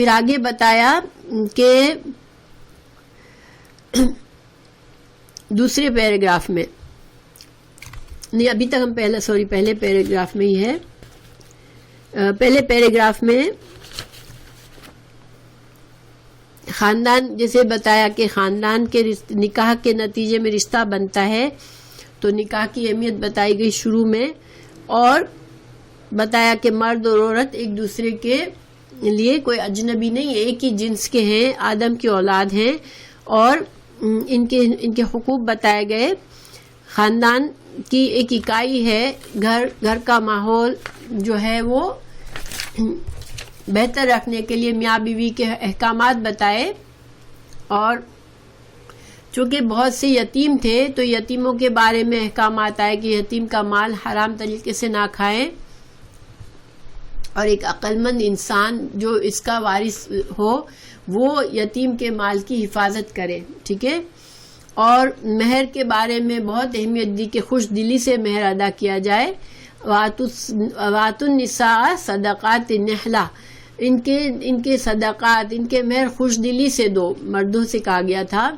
آگے بتایا کہ دوسرے پیراگراف میں نہیں، ابھی تک ہم پہلے پیراگراف میں ہی ہے. پہلے پیراگراف میں خاندان جیسے بتایا کہ خاندان کے نکاح کے نتیجے میں رشتہ بنتا ہے، تو نکاح کی اہمیت بتائی گئی شروع میں، اور بتایا کہ مرد اور عورت ایک دوسرے کے لیے کوئی اجنبی نہیں، ایک ہی جنس کے ہیں، آدم کی اولاد ہیں، اور ان کے حقوق بتائے گئے. خاندان کی ایک اکائی ہے، گھر کا ماحول جو ہے وہ بہتر رکھنے کے لیے میاں بیوی کے احکامات بتائے. اور چونکہ بہت سے یتیم تھے تو یتیموں کے بارے میں احکامات آئے کہ یتیم کا مال حرام طریقے سے نہ کھائیں، اور ایک عقل مند انسان جو اس کا وارث ہو وہ یتیم کے مال کی حفاظت کرے. ٹھیک ہے. اور مہر کے بارے میں بہت اہمیت دی کہ خوش دلی سے مہر ادا کیا جائے. وَآتُوا النِّسَاءَ صَدَقَاتِ نِحْلَةً، ان کے صدقات، ان کے مہر خوش دلی سے دو، مردوں سے کہا گیا تھا.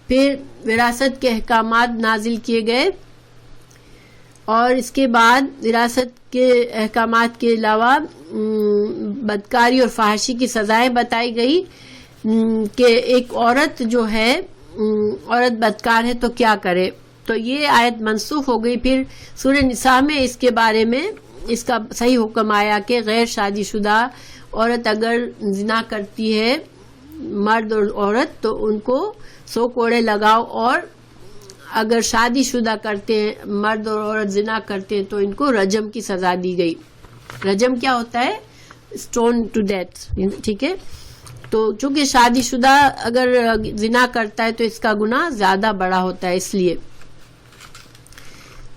پھر وراثت کے احکامات نازل کیے گئے، اور اس کے بعد وراثت کے احکامات کے علاوہ بدکاری اور فحاشی کی سزائیں بتائی گئی کہ ایک عورت جو ہے، عورت بدکار ہے تو کیا کرے. تو یہ آیت منسوخ ہو گئی. پھر سورہ نساء میں اس کے بارے میں اس کا صحیح حکم آیا کہ غیر شادی شدہ عورت اگر زنا کرتی ہے، مرد اور عورت، تو ان کو 100 کوڑے لگاؤ، اور اگر شادی شدہ کرتے ہیں، مرد اور عورت زنا کرتے ہیں، تو ان کو رجم کی سزا دی گئی. رجم کیا ہوتا ہے؟ Stone to death. ٹھیک ہے. تو چونکہ شادی شدہ اگر زنا کرتا ہے تو اس کا گناہ زیادہ بڑا ہوتا ہے، اس لیے.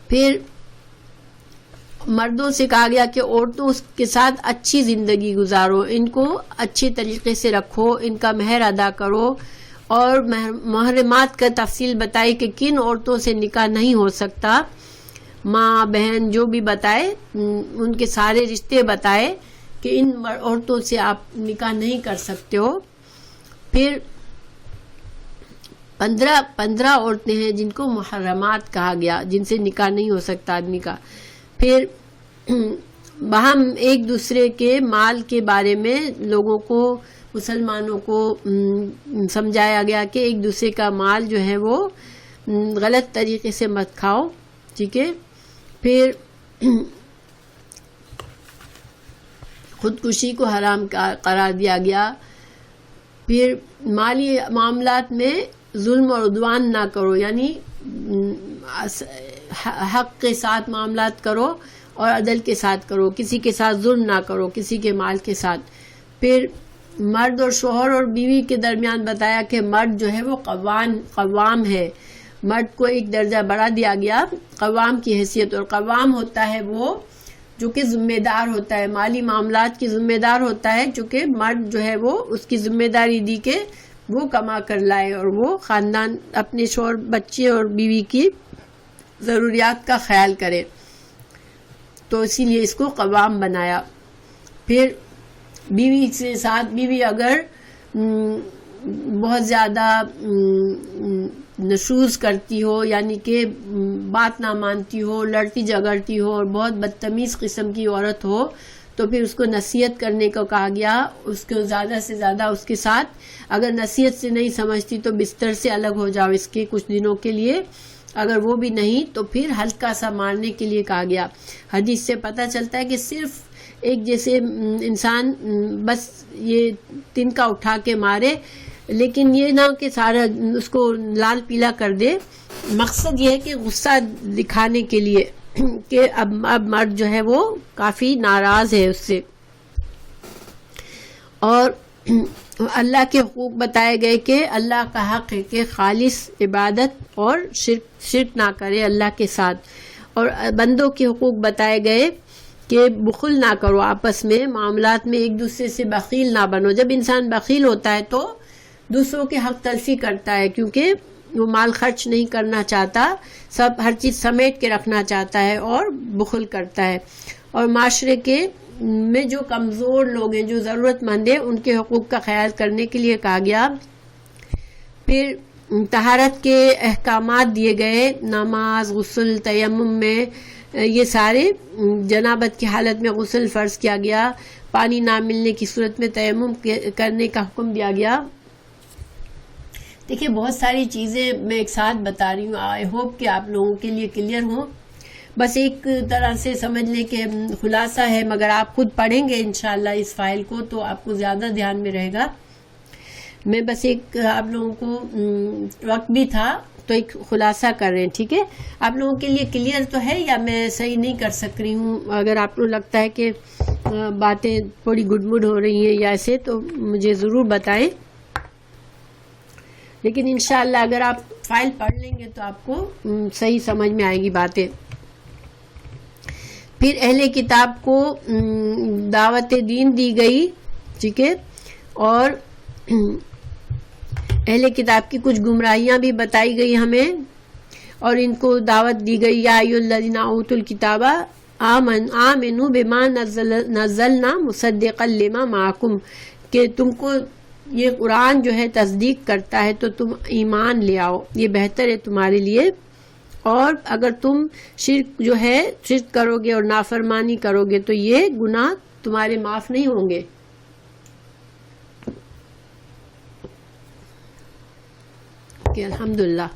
پھر مردوں سے کہا گیا کہ عورتوں کے ساتھ اچھی زندگی گزارو، ان کو اچھے طریقے سے رکھو، ان کا مہر ادا کرو، اور محرمات کا تفصیل بتائی کہ کن عورتوں سے نکاح نہیں ہو سکتا، ماں بہن جو بھی بتائے، ان کے سارے رشتے بتائے کہ ان عورتوں سے آپ نکاح نہیں کر سکتے ہو۔ پھر 15 عورتیں ہیں جن کو محرمات کہا گیا، جن سے نکاح نہیں ہو سکتا آدمی کا۔ پھر باہم ایک دوسرے کے مال کے بارے میں لوگوں کو، مسلمانوں کو سمجھایا گیا کہ ایک دوسرے کا مال جو ہے وہ غلط طریقے سے مت کھاؤ، ٹھیک ہے۔ پھر خودکشی کو حرام قرار دیا گیا۔ پھر مالی معاملات میں ظلم اور عدوان نہ کرو، یعنی حق کے ساتھ معاملات کرو اور عدل کے ساتھ کرو، کسی کے ساتھ ظلم نہ کرو، کسی کے مال کے ساتھ۔ پھر مرد اور شوہر اور بیوی کے درمیان بتایا کہ مرد جو ہے وہ قوام ہے، مرد کو ایک درجہ بڑھا دیا گیا قوام کی حیثیت، اور قوام ہوتا ہے وہ جو کہ ذمہ دار ہوتا ہے، مالی معاملات کی ذمہ دار ہوتا ہے، جو کہ مرد جو ہے وہ اس کی ذمہ داری دی کہ وہ کما کر لائے اور وہ خاندان، اپنے شوہر، بچے اور بیوی کی ضروریات کا خیال کرے، تو اسی لیے اس کو قوام بنایا۔ پھر بیوی سے ساتھ، بیوی اگر بہت زیادہ نشوز کرتی ہو، یعنی کہ بات نہ مانتی ہو، لڑتی جھگڑتی ہو اور بہت بدتمیز قسم کی عورت ہو، تو پھر اس کو نصیحت کرنے کو کہا گیا، اس کو زیادہ سے زیادہ اس کے ساتھ، اگر نصیحت سے نہیں سمجھتی تو بستر سے الگ ہو جاؤ اس کے کچھ دنوں کے لیے، اگر وہ بھی نہیں تو پھر ہلکا سا مارنے کے لیے کہا گیا۔ حدیث سے پتہ چلتا ہے کہ صرف ایک جیسے انسان بس یہ تنکا اٹھا کے مارے، لیکن یہ نہ کہ سارا اس کو لال پیلا کر دے، مقصد یہ ہے کہ غصہ دکھانے کے لیے کہ اب مرد جو ہے وہ کافی ناراض ہے اس سے۔ اور اللہ کے حقوق بتائے گئے کہ اللہ کا حق ہے کہ خالص عبادت اور شرک نہ کرے اللہ کے ساتھ، اور بندوں کے حقوق بتائے گئے کہ بخل نہ کرو، آپس میں معاملات میں ایک دوسرے سے بخیل نہ بنو۔ جب انسان بخیل ہوتا ہے تو دوسروں کے حق تلفی کرتا ہے، کیونکہ وہ مال خرچ نہیں کرنا چاہتا، سب ہر چیز سمیٹ کے رکھنا چاہتا ہے اور بخل کرتا ہے۔ اور معاشرے کے میں جو کمزور لوگ ہیں، جو ضرورت مند ہیں، ان کے حقوق کا خیال کرنے کے لیے کہا گیا۔ پھر طہارت کے احکامات دیے گئے، نماز، غسل، تیمم میں یہ سارے، جنابت کی حالت میں غسل فرض کیا گیا، پانی نہ ملنے کی صورت میں تیمم کرنے کا حکم دیا گیا۔ دیکھیں بہت ساری چیزیں میں ایک ساتھ بتا رہی ہوں، آئی ہوپ کہ آپ لوگوں کے لیے کلیئر ہوں، بس ایک طرح سے سمجھ لیں کہ خلاصہ ہے، مگر آپ خود پڑھیں گے انشاءاللہ اس فائل کو تو آپ کو زیادہ دھیان میں رہے گا۔ میں بس ایک آپ لوگوں کو وقت بھی تھا تو ایک خلاصہ کر رہے ہیں، ٹھیک ہے؟ آپ لوگوں کے لیے کلیئر تو ہے یا میں صحیح نہیں کر سک رہی ہوں؟ اگر آپ کو لگتا ہے کہ باتیں تھوڑی گڈمڈ ہو رہی ہیں یا ایسے تو مجھے ضرور بتائیں، لیکن انشاءاللہ اگر آپ فائل پڑھ لیں گے تو آپ کو صحیح سمجھ میں آئے گی باتیں۔ پھر اہل کتاب کو دعوت دین دی گئی، ٹھیک ہے، اور اہل کتاب کی کچھ گمراہیاں بھی بتائی گئی ہمیں، اور ان کو دعوت دی گئی، یا ایھا الذین اوتوا الکتاب آمنوا بما نزلنا مصدقا لما معکم، کہ تم کو یہ قرآن جو ہے تصدیق کرتا ہے تو تم ایمان لے آؤ، یہ بہتر ہے تمہارے لیے، اور اگر تم شرک کرو گے اور نافرمانی کرو گے تو یہ گناہ تمہارے معاف نہیں ہوں گے۔ الحمدللہ۔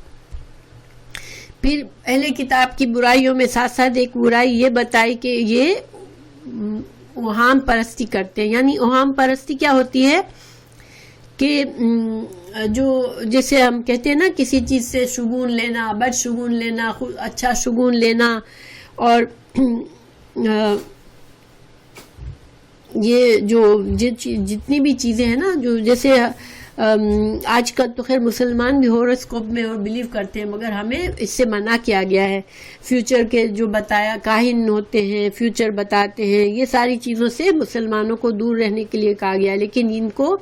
پھر اہل کتاب کی برائیوں میں ساتھ ساتھ ایک برائی یہ بتائی کہ یہ اوہام پرستی کرتے ہیں، یعنی اوہام پرستی کیا ہوتی ہے کہ جو جیسے ہم کہتے ہیں نا کسی چیز سے شگون لینا، بد شگون لینا، اچھا شگون لینا، اور یہ جو جتنی بھی چیزیں ہیں نا، جو جیسے آج کل تو خیر مسلمان بھی ہوراسکوپ میں اور بلیو کرتے ہیں، مگر ہمیں اس سے منع کیا گیا ہے. فیوچر کے جو بتایا کاہن ہوتے ہیں، فیوچر بتاتے ہیں، یہ ساری چیزوں سے مسلمانوں کو دور رہنے کے لیے کہا گیا. لیکن ان کو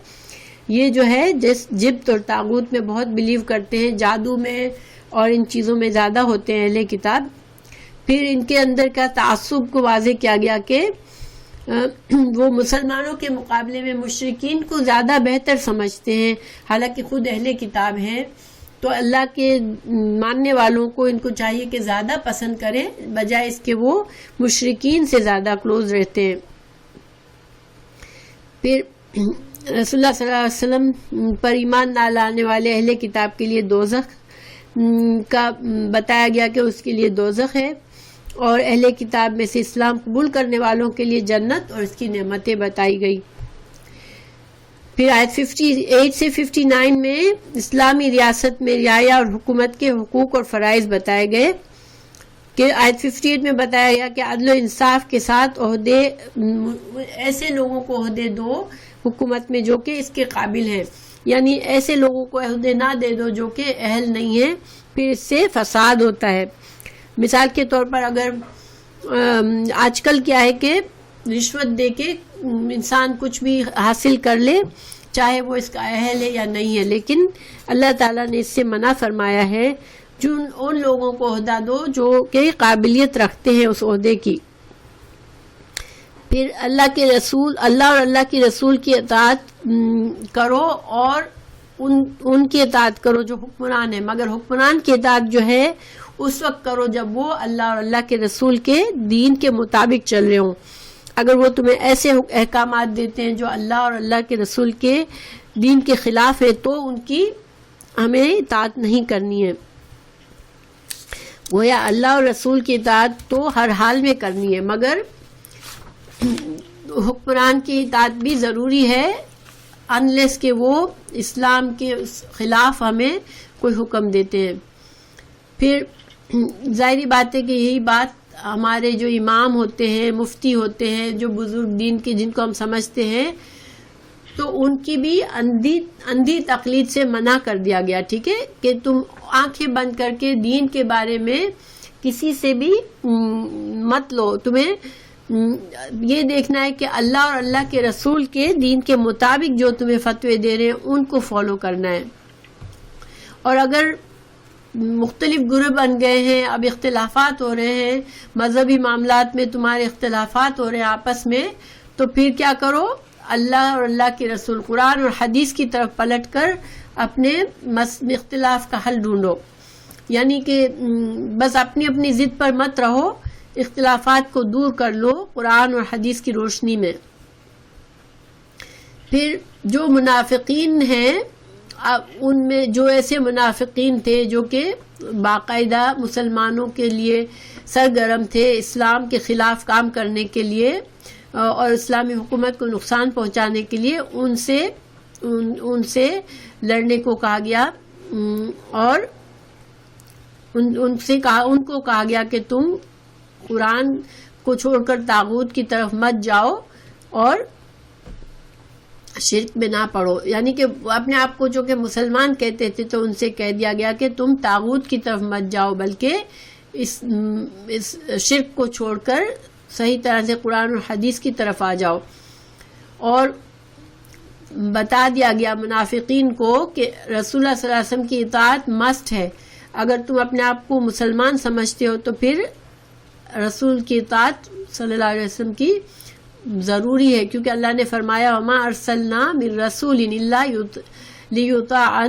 یہ جو ہے جبت اور طاغوت میں بہت بلیو کرتے ہیں، جادو میں اور ان چیزوں میں زیادہ ہوتے ہیں اہل کتاب. پھر ان کے اندر کا تعصب کو واضح کیا گیا کہ وہ مسلمانوں کے مقابلے میں مشرکین کو زیادہ بہتر سمجھتے ہیں، حالانکہ خود اہل کتاب ہیں. تو اللہ کے ماننے والوں کو ان کو چاہیے کہ زیادہ پسند کریں، بجائے اس کے وہ مشرکین سے زیادہ کلوز رہتے ہیں. پھر رسول اللہ صلی اللہ علیہ وسلم پر ایمان نہ لانے والے اہل کتاب کے لیے دوزخ کا بتایا گیا کہ اس کے لیے دوزخ ہے، اور اہل کتاب میں سے اسلام قبول کرنے والوں کے لیے جنت اور اس کی نعمتیں بتائی گئی. پھر آیت 58 سے 59 میں اسلامی ریاست میں رعایا اور حکومت کے حقوق اور فرائض بتائے گئے. کہ آیت 58 میں بتایا گیا کہ عدل و انصاف کے ساتھ عہدے، ایسے لوگوں کو عہدے دو حکومت میں جو کہ اس کے قابل ہیں، یعنی ایسے لوگوں کو عہدے نہ دے دو جو کہ اہل نہیں ہیں، پھر اس سے فساد ہوتا ہے. مثال کے طور پر اگر آج کل کیا ہے کہ رشوت دے کے انسان کچھ بھی حاصل کر لے، چاہے وہ اس کا اہل ہے یا نہیں ہے، لیکن اللہ تعالیٰ نے اس سے منع فرمایا ہے. جو ان لوگوں کو عہدہ دو جو کہ قابلیت رکھتے ہیں اس عہدے کی. پھر اللہ اور اللہ کی رسول کی اطاعت کرو، اور ان کی اطاعت کرو جو حکمران ہیں، مگر حکمران کی اطاعت جو ہے اس وقت کرو جب وہ اللہ اور اللہ کے رسول کے دین کے مطابق چل رہے ہوں. اگر وہ تمہیں ایسے احکامات دیتے ہیں جو اللہ اور اللہ کے رسول کے دین کے خلاف ہے تو ان کی ہمیں اطاعت نہیں کرنی ہے. گویا اللہ اور رسول کی اطاعت تو ہر حال میں کرنی ہے، مگر حکمران کی اطاعت بھی ضروری ہے، انلیس کہ وہ اسلام کے خلاف ہمیں کوئی حکم دیتے ہیں. پھر ظاہری بات ہے کہ یہی بات ہمارے جو امام ہوتے ہیں، مفتی ہوتے ہیں، جو بزرگ دین کے جن کو ہم سمجھتے ہیں، تو ان کی بھی اندھی تقلید سے منع کر دیا گیا. ٹھیک ہے کہ تم آنکھیں بند کر کے دین کے بارے میں کسی سے بھی مت لو، تمہیں یہ دیکھنا ہے کہ اللہ اور اللہ کے رسول کے دین کے مطابق جو تمہیں فتوے دے رہے ہیں ان کو فالو کرنا ہے. اور اگر مختلف گروہ بن گئے ہیں، اب اختلافات ہو رہے ہیں، مذہبی معاملات میں تمہارے اختلافات ہو رہے ہیں آپس میں، تو پھر کیا کرو؟ اللہ اور اللہ کے رسول، قرآن اور حدیث کی طرف پلٹ کر اپنے اختلاف کا حل ڈھونڈو. یعنی کہ بس اپنی اپنی ضد پر مت رہو، اختلافات کو دور کر لو قرآن اور حدیث کی روشنی میں. پھر جو منافقین ہیں، ان میں جو ایسے منافقین تھے جو کہ باقاعدہ مسلمانوں کے لیے سرگرم تھے اسلام کے خلاف کام کرنے کے لیے اور اسلامی حکومت کو نقصان پہنچانے کے لیے، ان سے لڑنے کو کہا گیا، اور ان کو کہا گیا کہ تم قرآن کو چھوڑ کر طاغوت کی طرف مت جاؤ اور شرک میں نہ پڑو. یعنی کہ اپنے آپ کو جو کہ مسلمان کہتے تھے تو ان سے کہہ دیا گیا کہ تم طاغوت کی طرف مت جاؤ، بلکہ اس شرک کو چھوڑ کر صحیح طرح سے قرآن اور حدیث کی طرف آ جاؤ. اور بتا دیا گیا منافقین کو کہ رسول اللہ صلی اللہ علیہ وسلم کی اطاعت مسٹ ہے. اگر تم اپنے آپ کو مسلمان سمجھتے ہو تو پھر رسول کی اطاعت صلی اللہ علیہ وسلم کی ضروری ہے، کیونکہ اللہ نے فرمایا وما ارسلنا من رسول الا لیطاع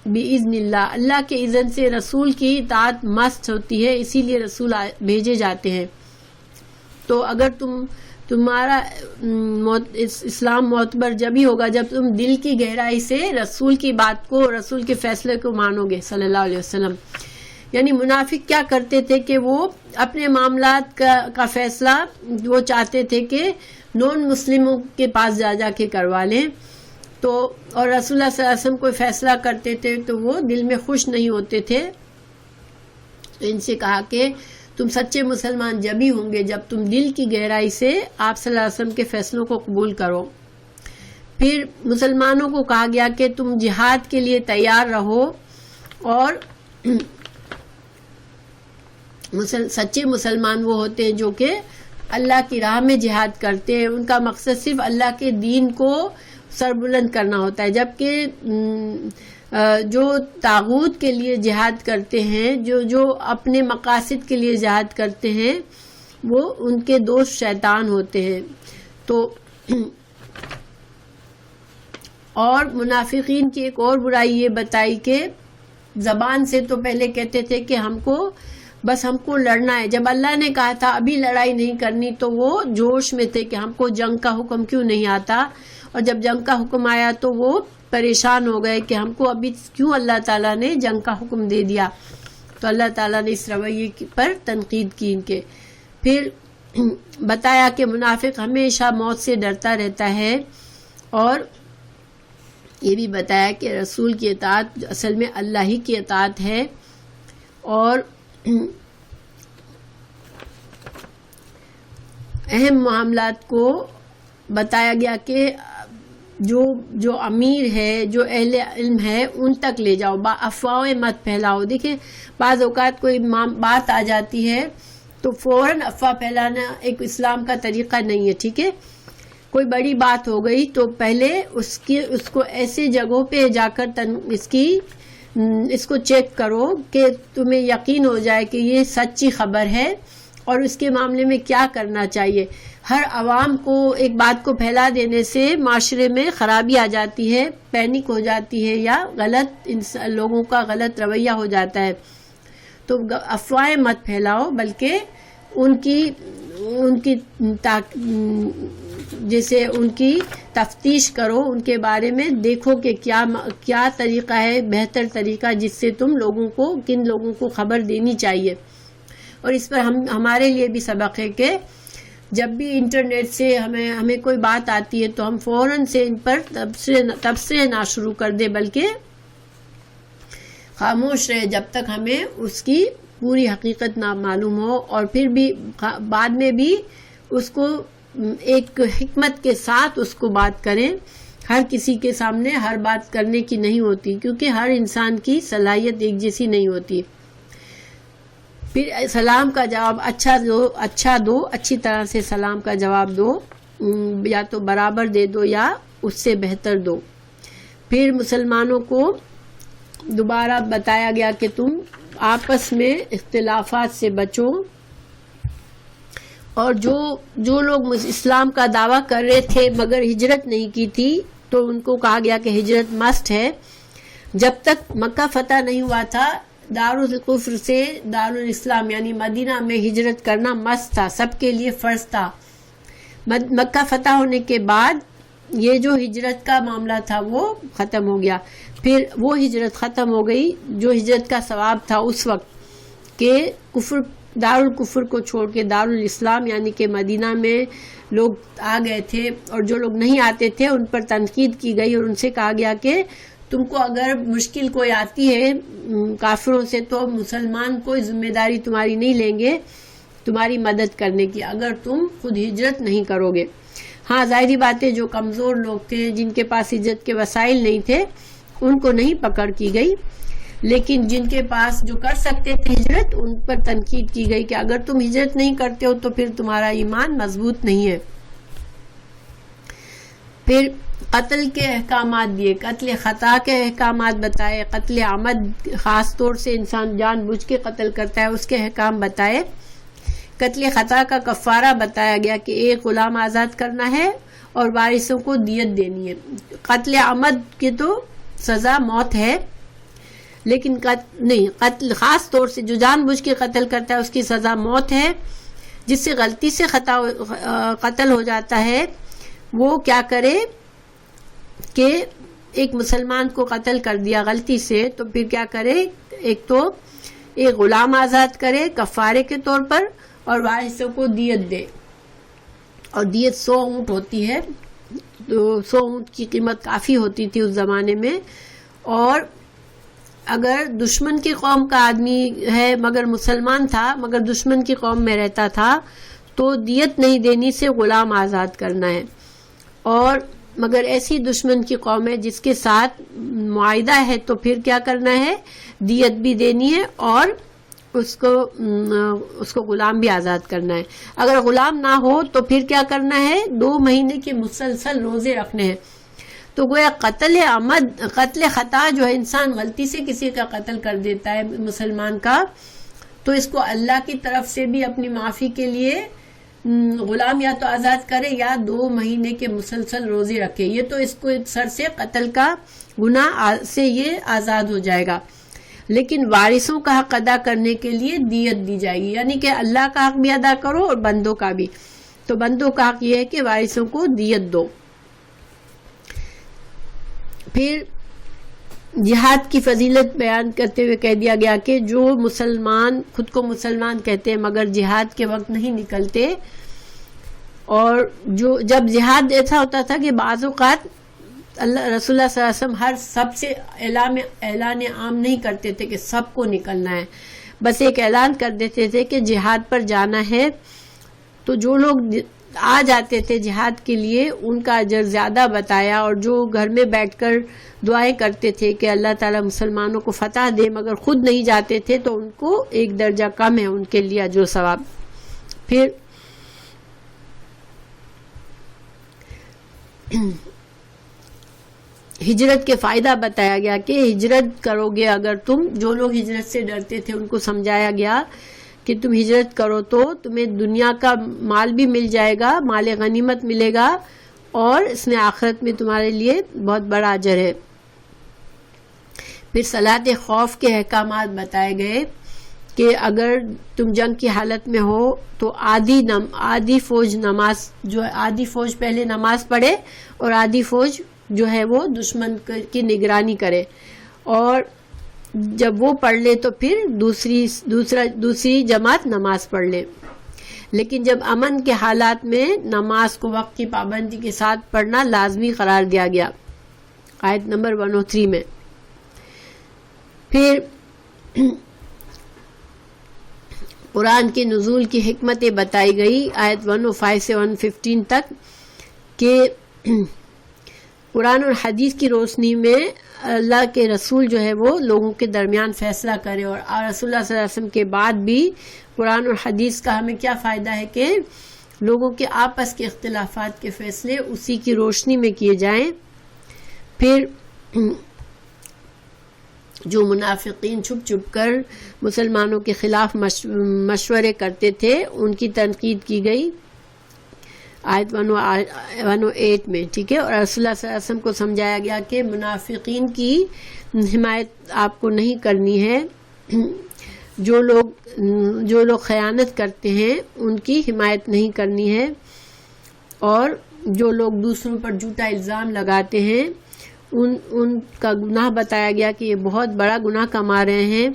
باذن اللہ، اللہ کے اذن سے رسول کی اطاعت مست ہوتی ہے، اسی لیے رسول بھیجے جاتے ہیں. تو اگر تمہارا اسلام معتبر جب ہی ہوگا جب تم دل کی گہرائی سے رسول کی بات کو، رسول کے فیصلے کو مانو گے صلی اللہ علیہ وسلم. یعنی منافق کیا کرتے تھے کہ وہ اپنے معاملات کا فیصلہ وہ چاہتے تھے کہ نون مسلموں کے پاس جا کے کروا لیں، تو اور رسول اللہ صلی اللہ علیہ وسلم کوئی فیصلہ کرتے تھے تو وہ دل میں خوش نہیں ہوتے تھے. ان سے کہا کہ تم سچے مسلمان جب ہی ہوں گے جب تم دل کی گہرائی سے آپ صلی اللہ علیہ وسلم کے فیصلوں کو قبول کرو. پھر مسلمانوں کو کہا گیا کہ تم جہاد کے لیے تیار رہو، اور سچے مسلمان وہ ہوتے ہیں جو کہ اللہ کی راہ میں جہاد کرتے ہیں، ان کا مقصد صرف اللہ کے دین کو سربلند کرنا ہوتا ہے، جبکہ جو طاغوت کے لیے جہاد کرتے ہیں، جو اپنے مقاصد کے لیے جہاد کرتے ہیں، وہ ان کے دوست شیطان ہوتے ہیں۔ تو اور منافقین کی ایک اور برائی یہ بتائی کہ زبان سے تو پہلے کہتے تھے کہ ہم کو لڑنا ہے، جب اللہ نے کہا تھا ابھی لڑائی نہیں کرنی تو وہ جوش میں تھے کہ ہم کو جنگ کا حکم کیوں نہیں آتا، اور جب جنگ کا حکم آیا تو وہ پریشان ہو گئے کہ ہم کو ابھی کیوں اللہ تعالیٰ نے جنگ کا حکم دے دیا۔ تو اللہ تعالیٰ نے اس رویے پر تنقید کی ان کے۔ پھر بتایا کہ منافق ہمیشہ موت سے ڈرتا رہتا ہے، اور یہ بھی بتایا کہ رسول کی اطاعت اصل میں اللہ ہی کی اطاعت ہے، اور اہم معاملات کو بتایا گیا کہ جو امیر ہے، جو اہل علم ہے، ان تک لے جاؤ، افواہیں مت پھیلاؤ۔ دیکھیں بعض اوقات کوئی بات آ جاتی ہے تو فوراً افواہ پھیلانا ایک اسلام کا طریقہ نہیں ہے، ٹھیک ہے؟ کوئی بڑی بات ہو گئی تو پہلے اس کو ایسے جگہوں پہ جا کر اس کو چیک کرو کہ تمہیں یقین ہو جائے کہ یہ سچی خبر ہے، اور اس کے معاملے میں کیا کرنا چاہیے۔ ہر عوام کو ایک بات کو پھیلا دینے سے معاشرے میں خرابی آ جاتی ہے، پینک ہو جاتی ہے، یا لوگوں کا غلط رویہ ہو جاتا ہے۔ تو افواہیں مت پھیلاؤ، بلکہ ان کی تفتیش کرو، ان کے بارے میں دیکھو کہ کیا طریقہ ہے، بہتر طریقہ جس سے کن لوگوں کو خبر دینی چاہیے۔ اور اس پر ہمارے لیے بھی سبق ہے کہ جب بھی انٹرنیٹ سے ہمیں کوئی بات آتی ہے تو ہم فوراً سے ان پر تبصرے نہ شروع کر دیں، بلکہ خاموش رہے جب تک ہمیں اس کی پوری حقیقت نہ معلوم ہو، اور پھر بھی بعد میں بھی اس کو ایک حکمت کے ساتھ اس کو بات کریں۔ ہر کسی کے سامنے ہر بات کرنے کی نہیں ہوتی، کیونکہ ہر انسان کی صلاحیت ایک جیسی نہیں ہوتی۔ پھر سلام کا جواب اچھا دو، اچھی طرح سے سلام کا جواب دو، یا تو برابر دے دو یا اس سے بہتر دو۔ پھر مسلمانوں کو دوبارہ بتایا گیا کہ تم آپس میں اختلافات سے بچو، اور جو لوگ اسلام کا دعویٰ کر رہے تھے مگر ہجرت نہیں کی تھی تو ان کو کہا گیا کہ ہجرت مست ہے۔ جب تک مکہ فتح نہیں ہوا تھا، دارالکفر سے دارالاسلام یعنی مدینہ میں ہجرت کرنا مست تھا، سب کے لیے فرض تھا۔ مکہ فتح ہونے کے بعد یہ جو ہجرت کا معاملہ تھا وہ ختم ہو گیا۔ پھر وہ ہجرت ختم ہو گئی جو ہجرت کا ثواب تھا اس وقت، کہ دارالکفر کو چھوڑ کے دارالاسلام یعنی کہ مدینہ میں لوگ آ گئے تھے، اور جو لوگ نہیں آتے تھے ان پر تنقید کی گئی، اور ان سے کہا گیا کہ تم کو اگر مشکل کوئی آتی ہے کافروں سے تو مسلمان کوئی ذمہ داری تمہاری نہیں لیں گے تمہاری مدد کرنے کی، اگر تم خود ہجرت نہیں کرو گے۔ ہاں ظاہری بات ہے جو کمزور لوگ تھے، جن کے پاس ہجرت کے وسائل نہیں تھے، ان کو نہیں پکڑ کی گئی، لیکن جن کے پاس جو کر سکتے تھے ہجرت، ان پر تنقید کی گئی کہ اگر تم ہجرت نہیں کرتے ہو تو پھر تمہارا ایمان مضبوط نہیں ہے۔ پھر قتل کے احکامات دیے، قتل خطا کے احکامات بتائے، قتل عمد خاص طور سے انسان جان بوجھ کے قتل کرتا ہے اس کے احکام بتائے، قتل خطا کا کفارہ بتایا گیا کہ ایک غلام آزاد کرنا ہے اور وارثوں کو دیت دینی ہے۔ قتل عمد کی تو سزا موت ہے، لیکن قتل خاص طور سے جو جان بوجھ کے قتل کرتا ہے اس کی سزا موت ہے۔ جس سے غلطی سے قتل ہو جاتا ہے وہ کیا کرے کہ ایک مسلمان کو قتل کر دیا غلطی سے، تو پھر کیا کرے، ایک تو ایک غلام آزاد کرے کفارے کے طور پر، اور وارثوں کو دیت دے، اور دیت 100 اونٹ ہوتی ہے، تو 100 اونٹ کی قیمت کافی ہوتی تھی اس زمانے میں۔ اور اگر دشمن کی قوم کا آدمی ہے مگر مسلمان تھا مگر دشمن کی قوم میں رہتا تھا تو دیت نہیں دینی سے غلام آزاد کرنا ہے۔ اور مگر ایسی دشمن کی قوم ہے جس کے ساتھ معاہدہ ہے تو پھر کیا کرنا ہے، دیت بھی دینی ہے اور اس کو غلام بھی آزاد کرنا ہے. اگر غلام نہ ہو تو پھر کیا کرنا ہے، 2 مہینے کے مسلسل روزے رکھنے ہیں. تو گویا قتل خطا جو ہے، انسان غلطی سے کسی کا قتل کر دیتا ہے مسلمان کا، تو اس کو اللہ کی طرف سے بھی اپنی معافی کے لیے غلام یا تو آزاد کرے یا 2 مہینے کے مسلسل روزے رکھے. یہ تو اس کو سر سے قتل کا گناہ سے یہ آزاد ہو جائے گا. لیکن وارثوں کا حق ادا کرنے کے لیے دیت دی جائے گی، یعنی کہ اللہ کا حق بھی ادا کرو اور بندوں کا بھی. تو بندوں کا حق یہ ہے کہ وارثوں کو دیت دو. پھر جہاد کی فضیلت بیان کرتے ہوئے کہہ دیا گیا کہ جو مسلمان خود کو مسلمان کہتے ہیں مگر جہاد کے وقت نہیں نکلتے، اور جب جہاد ایسا ہوتا تھا کہ بعض اوقات رسول اللہ صلی اللہ علیہ وسلم سب سے اعلان عام نہیں کرتے تھے کہ سب کو نکلنا ہے، بس ایک اعلان کر دیتے تھے کہ جہاد پر جانا ہے. تو جو لوگ آ جاتے تھے جہاد کے لیے ان کا اجر زیادہ بتایا، اور جو گھر میں بیٹھ کر دعائیں کرتے تھے کہ اللہ تعالیٰ مسلمانوں کو فتح دے مگر خود نہیں جاتے تھے تو ان کو ایک درجہ کم ہے ان کے لیے اجر و ثواب. پھر ہجرت کے فائدہ بتایا گیا کہ ہجرت کرو گے اگر تم، جو لوگ ہجرت سے ڈرتے تھے ان کو سمجھایا گیا کہ تم ہجرت کرو تو تمہیں دنیا کا مال بھی مل جائے گا، مال غنیمت ملے گا، اور اس میں آخرت میں تمہارے لیے بہت بڑا اجر ہے. پھر صلاۃ خوف کے احکامات بتائے گئے کہ اگر تم جنگ کی حالت میں ہو تو آدھی فوج پہلے نماز پڑھے اور آدھی فوج جو ہے وہ دشمن کی نگرانی کرے، اور جب وہ پڑھ لے تو پھر دوسری جماعت نماز پڑھ لے. لیکن جب امن کے حالات میں نماز کو وقت کی پابندی کے ساتھ پڑھنا لازمی قرار دیا گیا، آیت نمبر 103 میں. پھر قرآن کے نزول کی حکمتیں بتائی گئی آیت 105 سے 115 تک کہ قرآن اور حدیث کی روشنی میں اللہ کے رسول جو ہے وہ لوگوں کے درمیان فیصلہ کرے، اور رسول اللہ صلی اللہ علیہ وسلم کے بعد بھی قرآن اور حدیث کا ہمیں کیا فائدہ ہے کہ لوگوں کے آپس کے اختلافات کے فیصلے اسی کی روشنی میں کیے جائیں. پھر جو منافقین چھپ چھپ کر مسلمانوں کے خلاف مشورے کرتے تھے ان کی تنقید کی گئی آیت 108 میں، ٹھیک ہے. اور رسول اللہ صلی اللہ علیہ وسلم کو سمجھایا گیا کہ منافقین کی حمایت آپ کو نہیں کرنی ہے، جو لوگ خیانت کرتے ہیں ان کی حمایت نہیں کرنی ہے، اور جو لوگ دوسروں پر جھوٹا الزام لگاتے ہیں ان کا گناہ بتایا گیا کہ یہ بہت بڑا گناہ کما رہے ہیں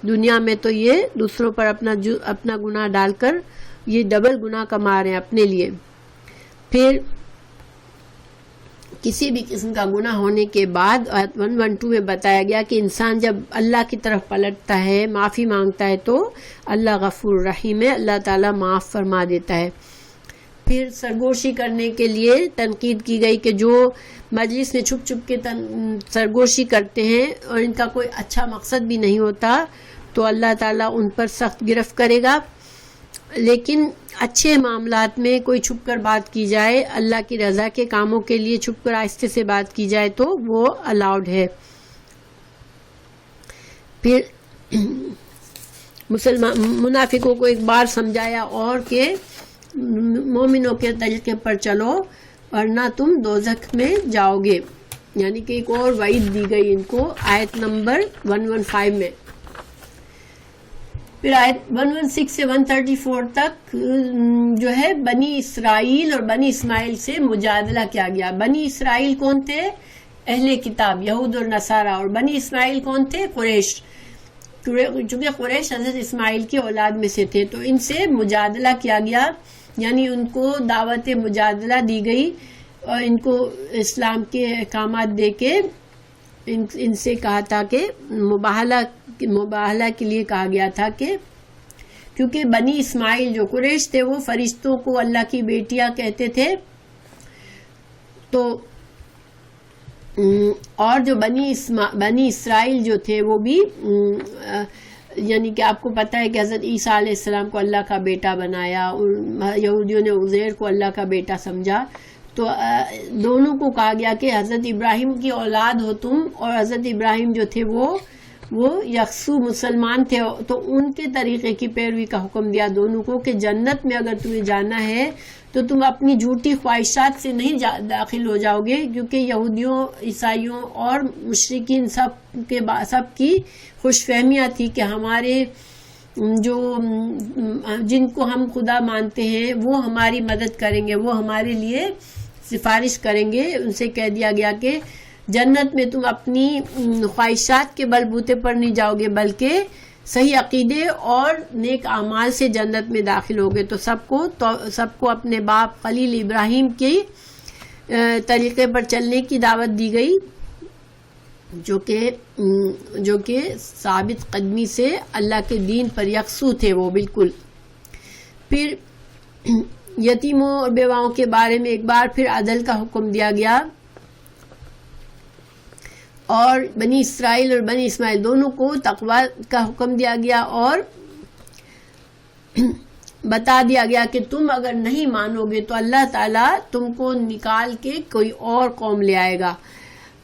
دنیا میں. تو یہ دوسروں پر اپنا گناہ ڈال کر یہ ڈبل گناہ کما رہے ہیں اپنے لیے. پھر کسی بھی قسم کا گناہ ہونے کے بعد آیت 112 میں بتایا گیا کہ انسان جب اللہ کی طرف پلٹتا ہے، معافی مانگتا ہے تو اللہ غفور رحیم ہے، اللہ تعالیٰ معاف فرما دیتا ہے. پھر سرگوشی کرنے کے لیے تنقید کی گئی کہ جو مجلس میں چھپ چھپ کے سرگوشی کرتے ہیں اور ان کا کوئی اچھا مقصد بھی نہیں ہوتا تو اللہ تعالیٰ ان پر سخت گرفت کرے گا. لیکن اچھے معاملات میں کوئی چھپ کر بات کی جائے، اللہ کی رضا کے کاموں کے لیے چھپ کر آہستہ سے بات کی جائے تو وہ الاؤڈ ہے. پھر منافقوں کو ایک بار سمجھایا اور کہ مومنوں کے طریقے پر چلو ورنہ تم دوزخ میں جاؤ گے، یعنی کہ ایک اور وعید دی گئی ان کو آیت نمبر 115 میں. پھر آیت 116 سے 134 تک جو ہے بنی اسرائیل اور بنی اسماعیل سے مجادلہ کیا گیا. بنی اسرائیل کون تھے؟ اہل کتاب یہود اور نصارہ، اور بنی اسماعیل کون تھے؟ قریش. چونکہ قریش حضرت اسماعیل کی اولاد میں سے تھے تو ان سے مجادلہ کیا گیا، یعنی ان کو دعوت مجادلہ دی گئی اور ان کو اسلام کے احکامات دے کے ان سے کہا تھا کہ مباہلہ کے لیے کہا گیا تھا کہ کیونکہ بنی اسماعیل جو قریش تھے وہ فرشتوں کو اللہ کی بیٹیاں کہتے تھے، تو اور جو بنی اسرائیل جو تھے وہ بھی یعنی کہ آپ کو پتہ ہے کہ حضرت عیسیٰ علیہ السلام کو اللہ کا بیٹا بنایا، یہودیوں نے عزیر کو اللہ کا بیٹا سمجھا، تو دونوں کو کہا گیا کہ حضرت ابراہیم کی اولاد ہو تم، اور حضرت ابراہیم جو تھے وہ یکسو مسلمان تھے، تو ان کے طریقے کی پیروی کا حکم دیا دونوں کو کہ جنت میں اگر تمہیں جانا ہے تو تم اپنی جھوٹی خواہشات سے نہیں داخل ہو جاؤ گے، کیونکہ یہودیوں، عیسائیوں اور مشرکین سب کی خوش فہمیاں تھی کہ ہمارے جن کو ہم خدا مانتے ہیں وہ ہماری مدد کریں گے، وہ ہمارے لیے سفارش کریں گے۔ ان سے کہہ دیا گیا کہ جنت میں تم اپنی خواہشات کے بلبوتے پر نہیں جاؤ گے، بلکہ صحیح عقیدے اور نیک اعمال سے جنت میں داخل ہوگے۔ تو سب کو اپنے باپ خلیل ابراہیم کے طریقے پر چلنے کی دعوت دی گئی، جو کہ ثابت قدمی سے اللہ کے دین پر یکسو تھے وہ بالکل۔ پھر یتیموں اور بیواؤں کے بارے میں ایک بار پھر عدل کا حکم دیا گیا، اور بنی اسرائیل اور بنی اسماعیل دونوں کو تقوی کا حکم دیا گیا، اور بتا دیا گیا کہ تم اگر نہیں مانو گے تو اللہ تعالیٰ تم کو نکال کے کوئی اور قوم لے آئے گا۔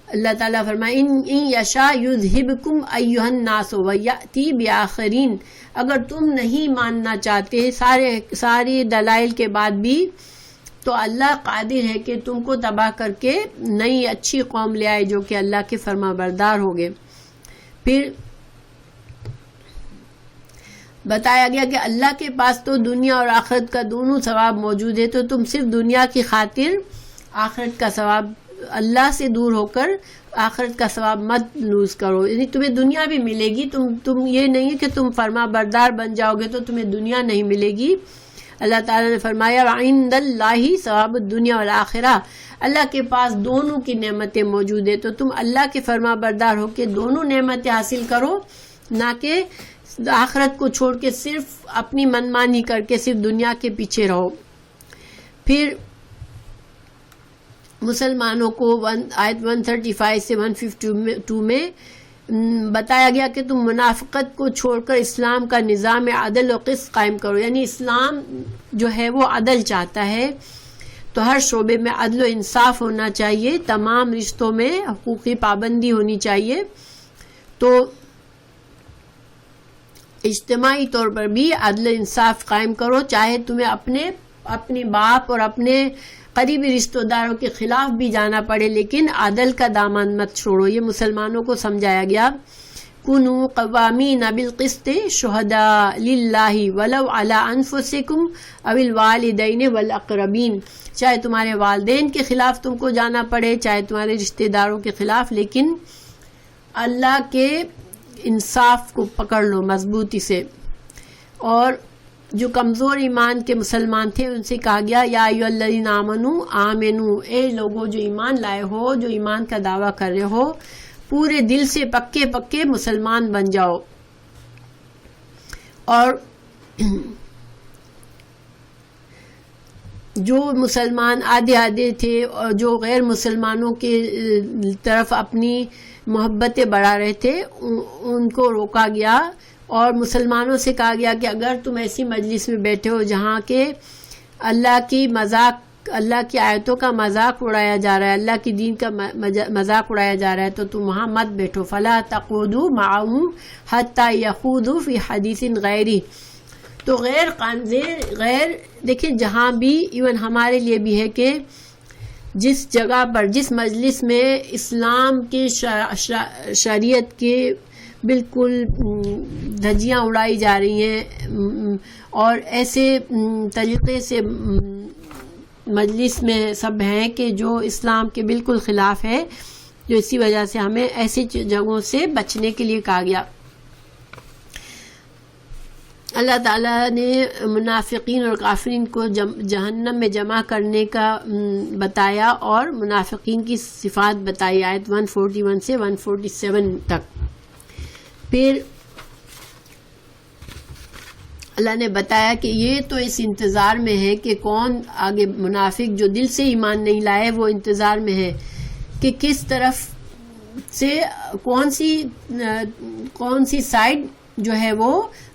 اللہ تعالیٰ فرمائے ان یشاء یذہبکم ایھا الناس ویأتی بآخرین، اگر تم نہیں ماننا چاہتے سارے دلائل کے بعد بھی تو اللہ قادر ہے کہ تم کو تباہ کر کے نئی اچھی قوم لے آئے جو کہ اللہ کے فرما بردار ہوگے۔ پھر بتایا گیا کہ اللہ کے پاس تو دنیا اور آخرت کا دونوں ثواب موجود ہے، تو تم صرف دنیا کی خاطر آخرت کا ثواب، اللہ سے دور ہو کر آخرت کا ثواب مت لوز کرو، یعنی تمہیں دنیا بھی ملے گی، تم یہ نہیں کہ تم فرما بردار بن جاؤ گے تو تمہیں دنیا نہیں ملے گی۔ اللہ تعالیٰ نے فرمایا وعند اللہ ثواب الدنیا والآخرہ، اللہ کے پاس دونوں کی نعمتیں موجود ہیں، تو تم اللہ کے فرما بردار ہو کے دونوں نعمتیں حاصل کرو، نہ کہ آخرت کو چھوڑ کے صرف اپنی منمانی کر کے صرف دنیا کے پیچھے رہو۔ پھر مسلمانوں کو آیت 135 سے 152 میں بتایا گیا کہ تم منافقت کو چھوڑ کر اسلام کا نظام عدل و قسط قائم کرو، یعنی اسلام جو ہے وہ عدل چاہتا ہے، تو ہر شعبے میں عدل و انصاف ہونا چاہیے، تمام رشتوں میں حقوقی پابندی ہونی چاہیے، تو اجتماعی طور پر بھی عدل و انصاف قائم کرو، چاہے تمہیں اپنے باپ اور اپنے قریبی رشتہ داروں کے خلاف بھی جانا پڑے، لیکن عدل کا دامن مت چھوڑو۔ یہ مسلمانوں کو سمجھایا گیا۔ کونوا قوامین بالقسط شہداء للہ ولو علی انفسکم او الوالدین والاقربین، چاہے تمہارے والدین کے خلاف تم کو جانا پڑے، چاہے تمہارے رشتہ داروں کے خلاف، لیکن اللہ کے انصاف کو پکڑ لو مضبوطی سے۔ اور جو کمزور ایمان کے مسلمان تھے ان سے کہا گیا یا ایھا الذین آمنوا آمنو، اے لوگوں جو ایمان لائے ہو، جو ایمان کا دعویٰ کر رہے ہو، پورے دل سے پکے مسلمان بن جاؤ، اور جو مسلمان آدھے تھے اور جو غیر مسلمانوں کے طرف اپنی محبتیں بڑھا رہے تھے ان کو روکا گیا، اور مسلمانوں سے کہا گیا کہ اگر تم ایسی مجلس میں بیٹھے ہو جہاں کے اللہ کی آیتوں کا مذاق اڑایا جا رہا ہے، اللہ کی دین کا مذاق اڑایا جا رہا ہے، تو تم وہاں مت بیٹھو۔ فلا تقعدوا معهم حتى يخوضوا في حديث غيره، تو غیر دیکھیں جہاں بھی ایون ہمارے لیے بھی ہے کہ جس جگہ پر جس مجلس میں اسلام کے شریعت کے بالکل دھجیاں اڑائی جا رہی ہیں اور ایسے طریقے سے مجلس میں سب ہیں کہ جو اسلام کے بالکل خلاف ہے، جو اسی وجہ سے ہمیں ایسی جگہوں سے بچنے کے لیے کہا گیا۔ اللہ تعالیٰ نے منافقین اور کافرین کو جہنم میں جمع کرنے کا بتایا اور منافقین کی صفات بتائی آیت 141 سے 147 تک۔ پھر اللہ نے بتایا کہ یہ تو اس انتظار میں ہے کہ کون آگے منافق جو دل سے ایمان نہیں لائے وہ انتظار میں ہے کہ کس طرف سے کون سی سائڈ جو ہے وہ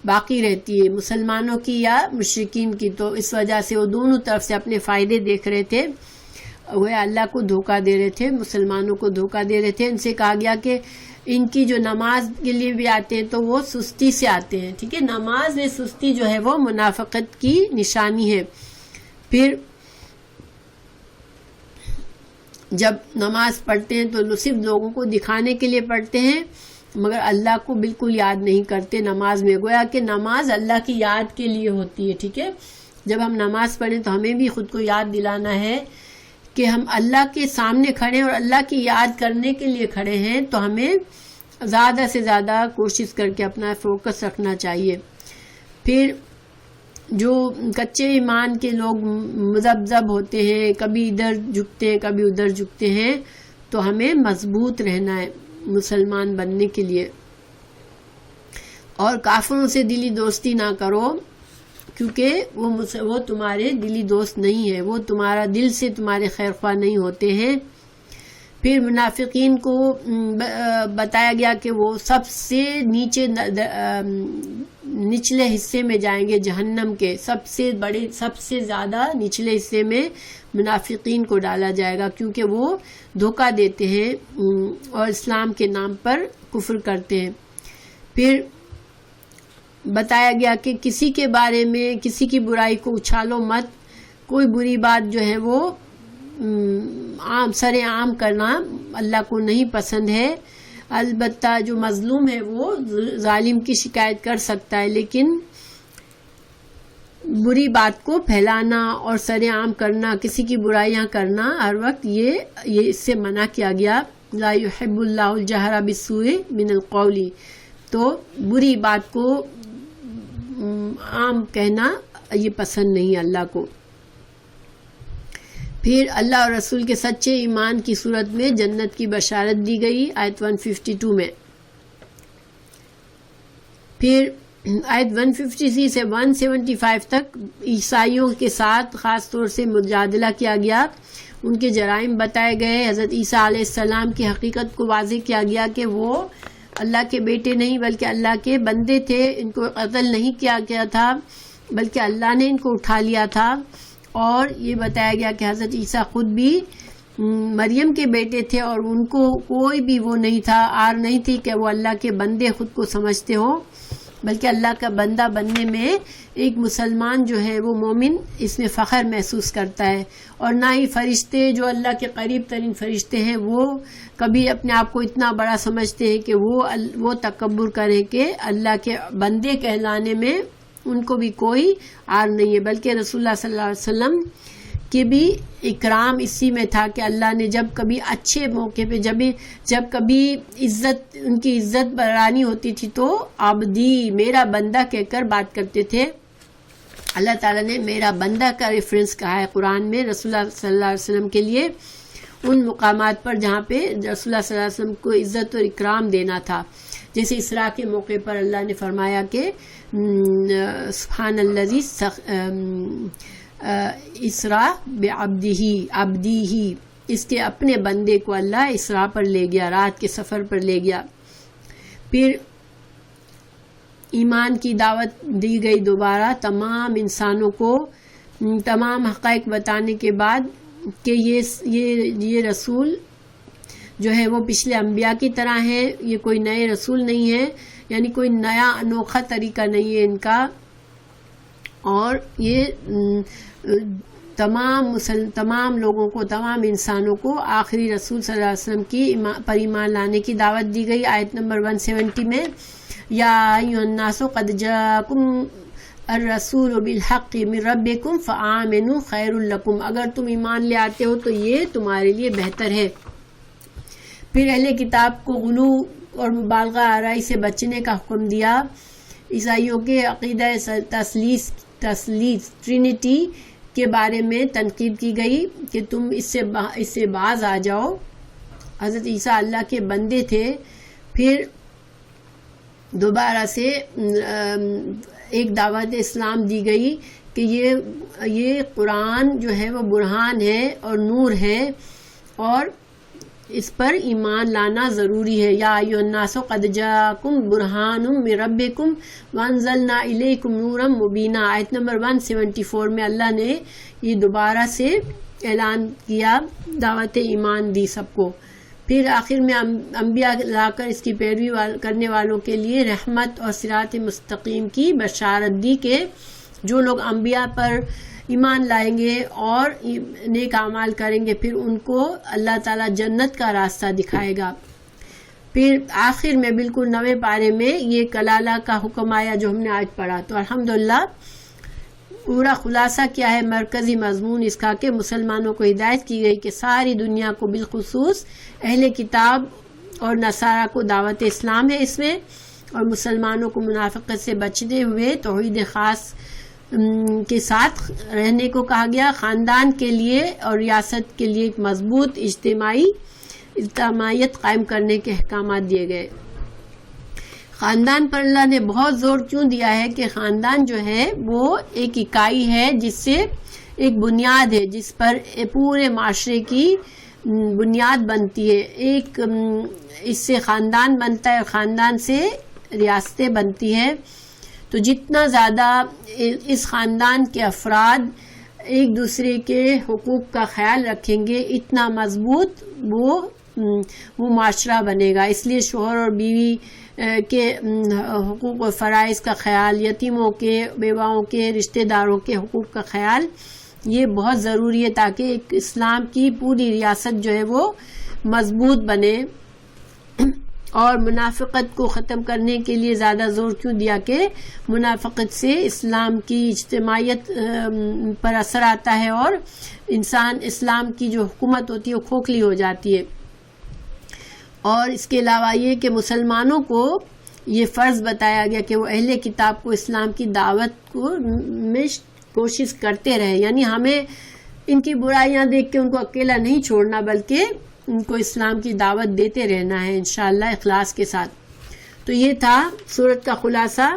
باقی رہتی ہے، مسلمانوں کی یا مشرکین کی. تو اس وجہ سے وہ دونوں طرف سے اپنے فائدے دیکھ رہے تھے، وہ اللہ کو دھوکہ دے رہے تھے، مسلمانوں کو دھوکہ دے رہے تھے. ان سے کہا گیا کہ ان کی جو نماز کے لیے بھی آتے ہیں تو وہ سستی سے آتے ہیں. ٹھیک ہے، نماز میں سستی جو ہے وہ منافقت کی نشانی ہے. پھر جب نماز پڑھتے ہیں تو صرف لوگوں کو دکھانے کے لیے پڑھتے ہیں، مگر اللہ کو بالکل یاد نہیں کرتے نماز میں. گویا کہ نماز اللہ کی یاد کے لیے ہوتی ہے. ٹھیک ہے، جب ہم نماز پڑھیں تو ہمیں بھی خود کو یاد دلانا ہے کہ ہم اللہ کے سامنے کھڑے اور اللہ کی یاد کرنے کے لیے کھڑے ہیں. تو ہمیں زیادہ سے زیادہ کوشش کر کے اپنا فوکس رکھنا چاہیے. پھر جو کچے ایمان کے لوگ مذبذب ہوتے ہیں، کبھی ادھر جھکتے ہیں کبھی ادھر جھکتے ہیں، تو ہمیں مضبوط رہنا ہے مسلمان بننے کے لیے. اور کافروں سے دلی دوستی نہ کرو، کیونکہ وہ تمہارے دلی دوست نہیں ہے، وہ تمہارا دل سے تمہارے خیر خواہ نہیں ہوتے ہیں. پھر منافقین کو بتایا گیا کہ وہ سب سے نچلے حصے میں جائیں گے، جہنم کے سب سے زیادہ نچلے حصے میں منافقین کو ڈالا جائے گا، کیونکہ وہ دھوکہ دیتے ہیں اور اسلام کے نام پر کفر کرتے ہیں. پھر بتایا گیا کہ کسی کے بارے میں کسی کی برائی کو اچھالو مت. کوئی بری بات جو ہے وہ سر عام کرنا اللہ کو نہیں پسند ہے. البتہ جو مظلوم ہے وہ ظالم کی شکایت کر سکتا ہے، لیکن بری بات کو پھیلانا اور سر عام کرنا، کسی کی برائیاں کرنا ہر وقت یہ اس سے منع کیا گیا. لا يحب اللہ الجہر بالسوء من القول. تو بری بات کو عام کہنا یہ پسند نہیں اللہ کو. پھر اللہ اور رسول کے سچے ایمان کی صورت میں جنت کی بشارت دی گئی آیت 152 میں. پھر آیت 153 سے 175 تک عیسائیوں کے ساتھ خاص طور سے مجادلہ کیا گیا، ان کے جرائم بتائے گئے. حضرت عیسیٰ علیہ السلام کی حقیقت کو واضح کیا گیا کہ وہ اللہ کے بیٹے نہیں بلکہ اللہ کے بندے تھے. ان کو قتل نہیں کیا گیا تھا بلکہ اللہ نے ان کو اٹھا لیا تھا. اور یہ بتایا گیا کہ حضرت عیسیٰ خود بھی مریم کے بیٹے تھے اور ان کو کوئی بھی وہ نہیں تھا، آر نہیں تھی کہ وہ اللہ کے بندے خود کو سمجھتے ہوں، بلکہ اللہ کا بندہ بننے میں ایک مسلمان جو ہے وہ مومن اس میں فخر محسوس کرتا ہے. اور نہ ہی فرشتے جو اللہ کے قریب ترین فرشتے ہیں وہ کبھی اپنے آپ کو اتنا بڑا سمجھتے ہیں کہ وہ تکبر کریں کہ اللہ کے بندے کہلانے میں ان کو بھی کوئی آر نہیں ہے. بلکہ رسول اللہ صلی اللہ علیہ وسلم کے بھی اکرام اسی میں تھا کہ اللہ نے جب کبھی اچھے موقع پہ جب کبھی ان کی عزت بڑھانی ہوتی تھی تو عبدی میرا بندہ کہہ کر بات کرتے تھے. اللہ تعالیٰ نے میرا بندہ کا ریفرنس کہا ہے قرآن میں رسول اللہ صلی اللہ علیہ وسلم کے لیے ان مقامات پر جہاں پہ رسول اللہ صلی اللہ علیہ وسلم کو عزت اور اکرام دینا تھا. جیسے اسراء کے موقع پر اللہ نے فرمایا کہ سبحان الذی اسراء بعبدہ، اس کے اپنے بندے کو اللہ اسراء پر لے گیا، رات کے سفر پر لے گیا. پھر ایمان کی دعوت دی گئی دوبارہ تمام انسانوں کو، تمام حقائق بتانے کے بعد کہ یہ رسول جو ہے وہ پچھلے انبیاء کی طرح ہیں، یہ کوئی نئے رسول نہیں ہے، یعنی کوئی نیا انوکھا طریقہ نہیں ہے ان کا. اور یہ تمام لوگوں کو، تمام انسانوں کو آخری رسول صلی اللہ علیہ وسلم کی پر ایمان لانے کی دعوت دی گئی. آیت نمبر 170 میں یا ایھا الناس قد جاءکم الرسول بالحق من ربکم فآمنوا خیر لکم، اگر تم ایمان لے آتے ہو تو یہ تمہارے لیے بہتر ہے. پھر اہل کتاب کو غلو اور مبالغہ آرائی سے بچنے کا حکم دیا. عیسائیوں کے عقیدہ تثلیث ٹرینٹی کے بارے میں تنقید کی گئی کہ تم اس سے باز آ جاؤ. حضرت عیسیٰ اللہ کے بندے تھے. پھر دوبارہ سے ایک دعوت اسلام دی گئی کہ یہ قرآن جو ہے وہ برہان ہے اور نور ہے، اور اس پر ایمان لانا ضروری ہے. یا ایھا الناس قد جاءکم برہان من ربکم وانزلنا الیکم نورا مبینا. آیت نمبر 174 میں اللہ نے یہ دوبارہ سے اعلان کیا، دعوت ایمان دی سب کو. پھر آخر میں انبیاء لا کر اس کی پیروی کرنے والوں کے لیے رحمت اور صراط مستقیم کی بشارت دی کہ جو لوگ انبیاء پر ایمان لائیں گے اور نیک اعمال کریں گے پھر ان کو اللہ تعالیٰ جنت کا راستہ دکھائے گا. پھر آخر میں بالکل 9ویں پارے میں یہ کلالہ کا حکم آیا جو ہم نے آج پڑھا. تو الحمدللہ پورا خلاصہ کیا ہے، مرکزی مضمون اس کا کہ مسلمانوں کو ہدایت کی گئی کہ ساری دنیا کو بالخصوص اہل کتاب اور نصارہ کو دعوت اسلام ہے اس میں، اور مسلمانوں کو منافقت سے بچتے ہوئے توحید خاص کے ساتھ رہنے کو کہا گیا. خاندان کے لیے اور ریاست کے لیے ایک مضبوط اجتماعیت قائم کرنے کے احکامات دیے گئے. خاندان پر اللہ نے بہت زور کیوں دیا ہے کہ خاندان جو ہے وہ ایک اکائی ہے، جس سے ایک بنیاد ہے جس پر پورے معاشرے کی بنیاد بنتی ہے. ایک اس سے خاندان بنتا ہے اور خاندان سے ریاستیں بنتی ہیں. تو جتنا زیادہ اس خاندان کے افراد ایک دوسرے کے حقوق کا خیال رکھیں گے اتنا مضبوط وہ معاشرہ بنے گا. اس لیے شوہر اور بیوی کے حقوق و فرائض کا خیال، یتیموں کے، بیواؤں کے، رشتہ داروں کے حقوق کا خیال یہ بہت ضروری ہے تاکہ ایک اسلام کی پوری ریاست جو ہے وہ مضبوط بنے. اور منافقت کو ختم کرنے کے لیے زیادہ زور کیوں دیا کہ منافقت سے اسلام کی اجتماعیت پر اثر آتا ہے اور اسلام کی جو حکومت ہوتی ہے وہ کھوکھلی ہو جاتی ہے. اور اس کے علاوہ یہ کہ مسلمانوں کو یہ فرض بتایا گیا کہ وہ اہل کتاب کو اسلام کی دعوت میں کوشش کرتے رہے، یعنی ہمیں ان کی برائیاں دیکھ کے ان کو اکیلا نہیں چھوڑنا بلکہ ان کو اسلام کی دعوت دیتے رہنا ہے انشاءاللہ اخلاص کے ساتھ. تو یہ تھا سورت کا خلاصہ.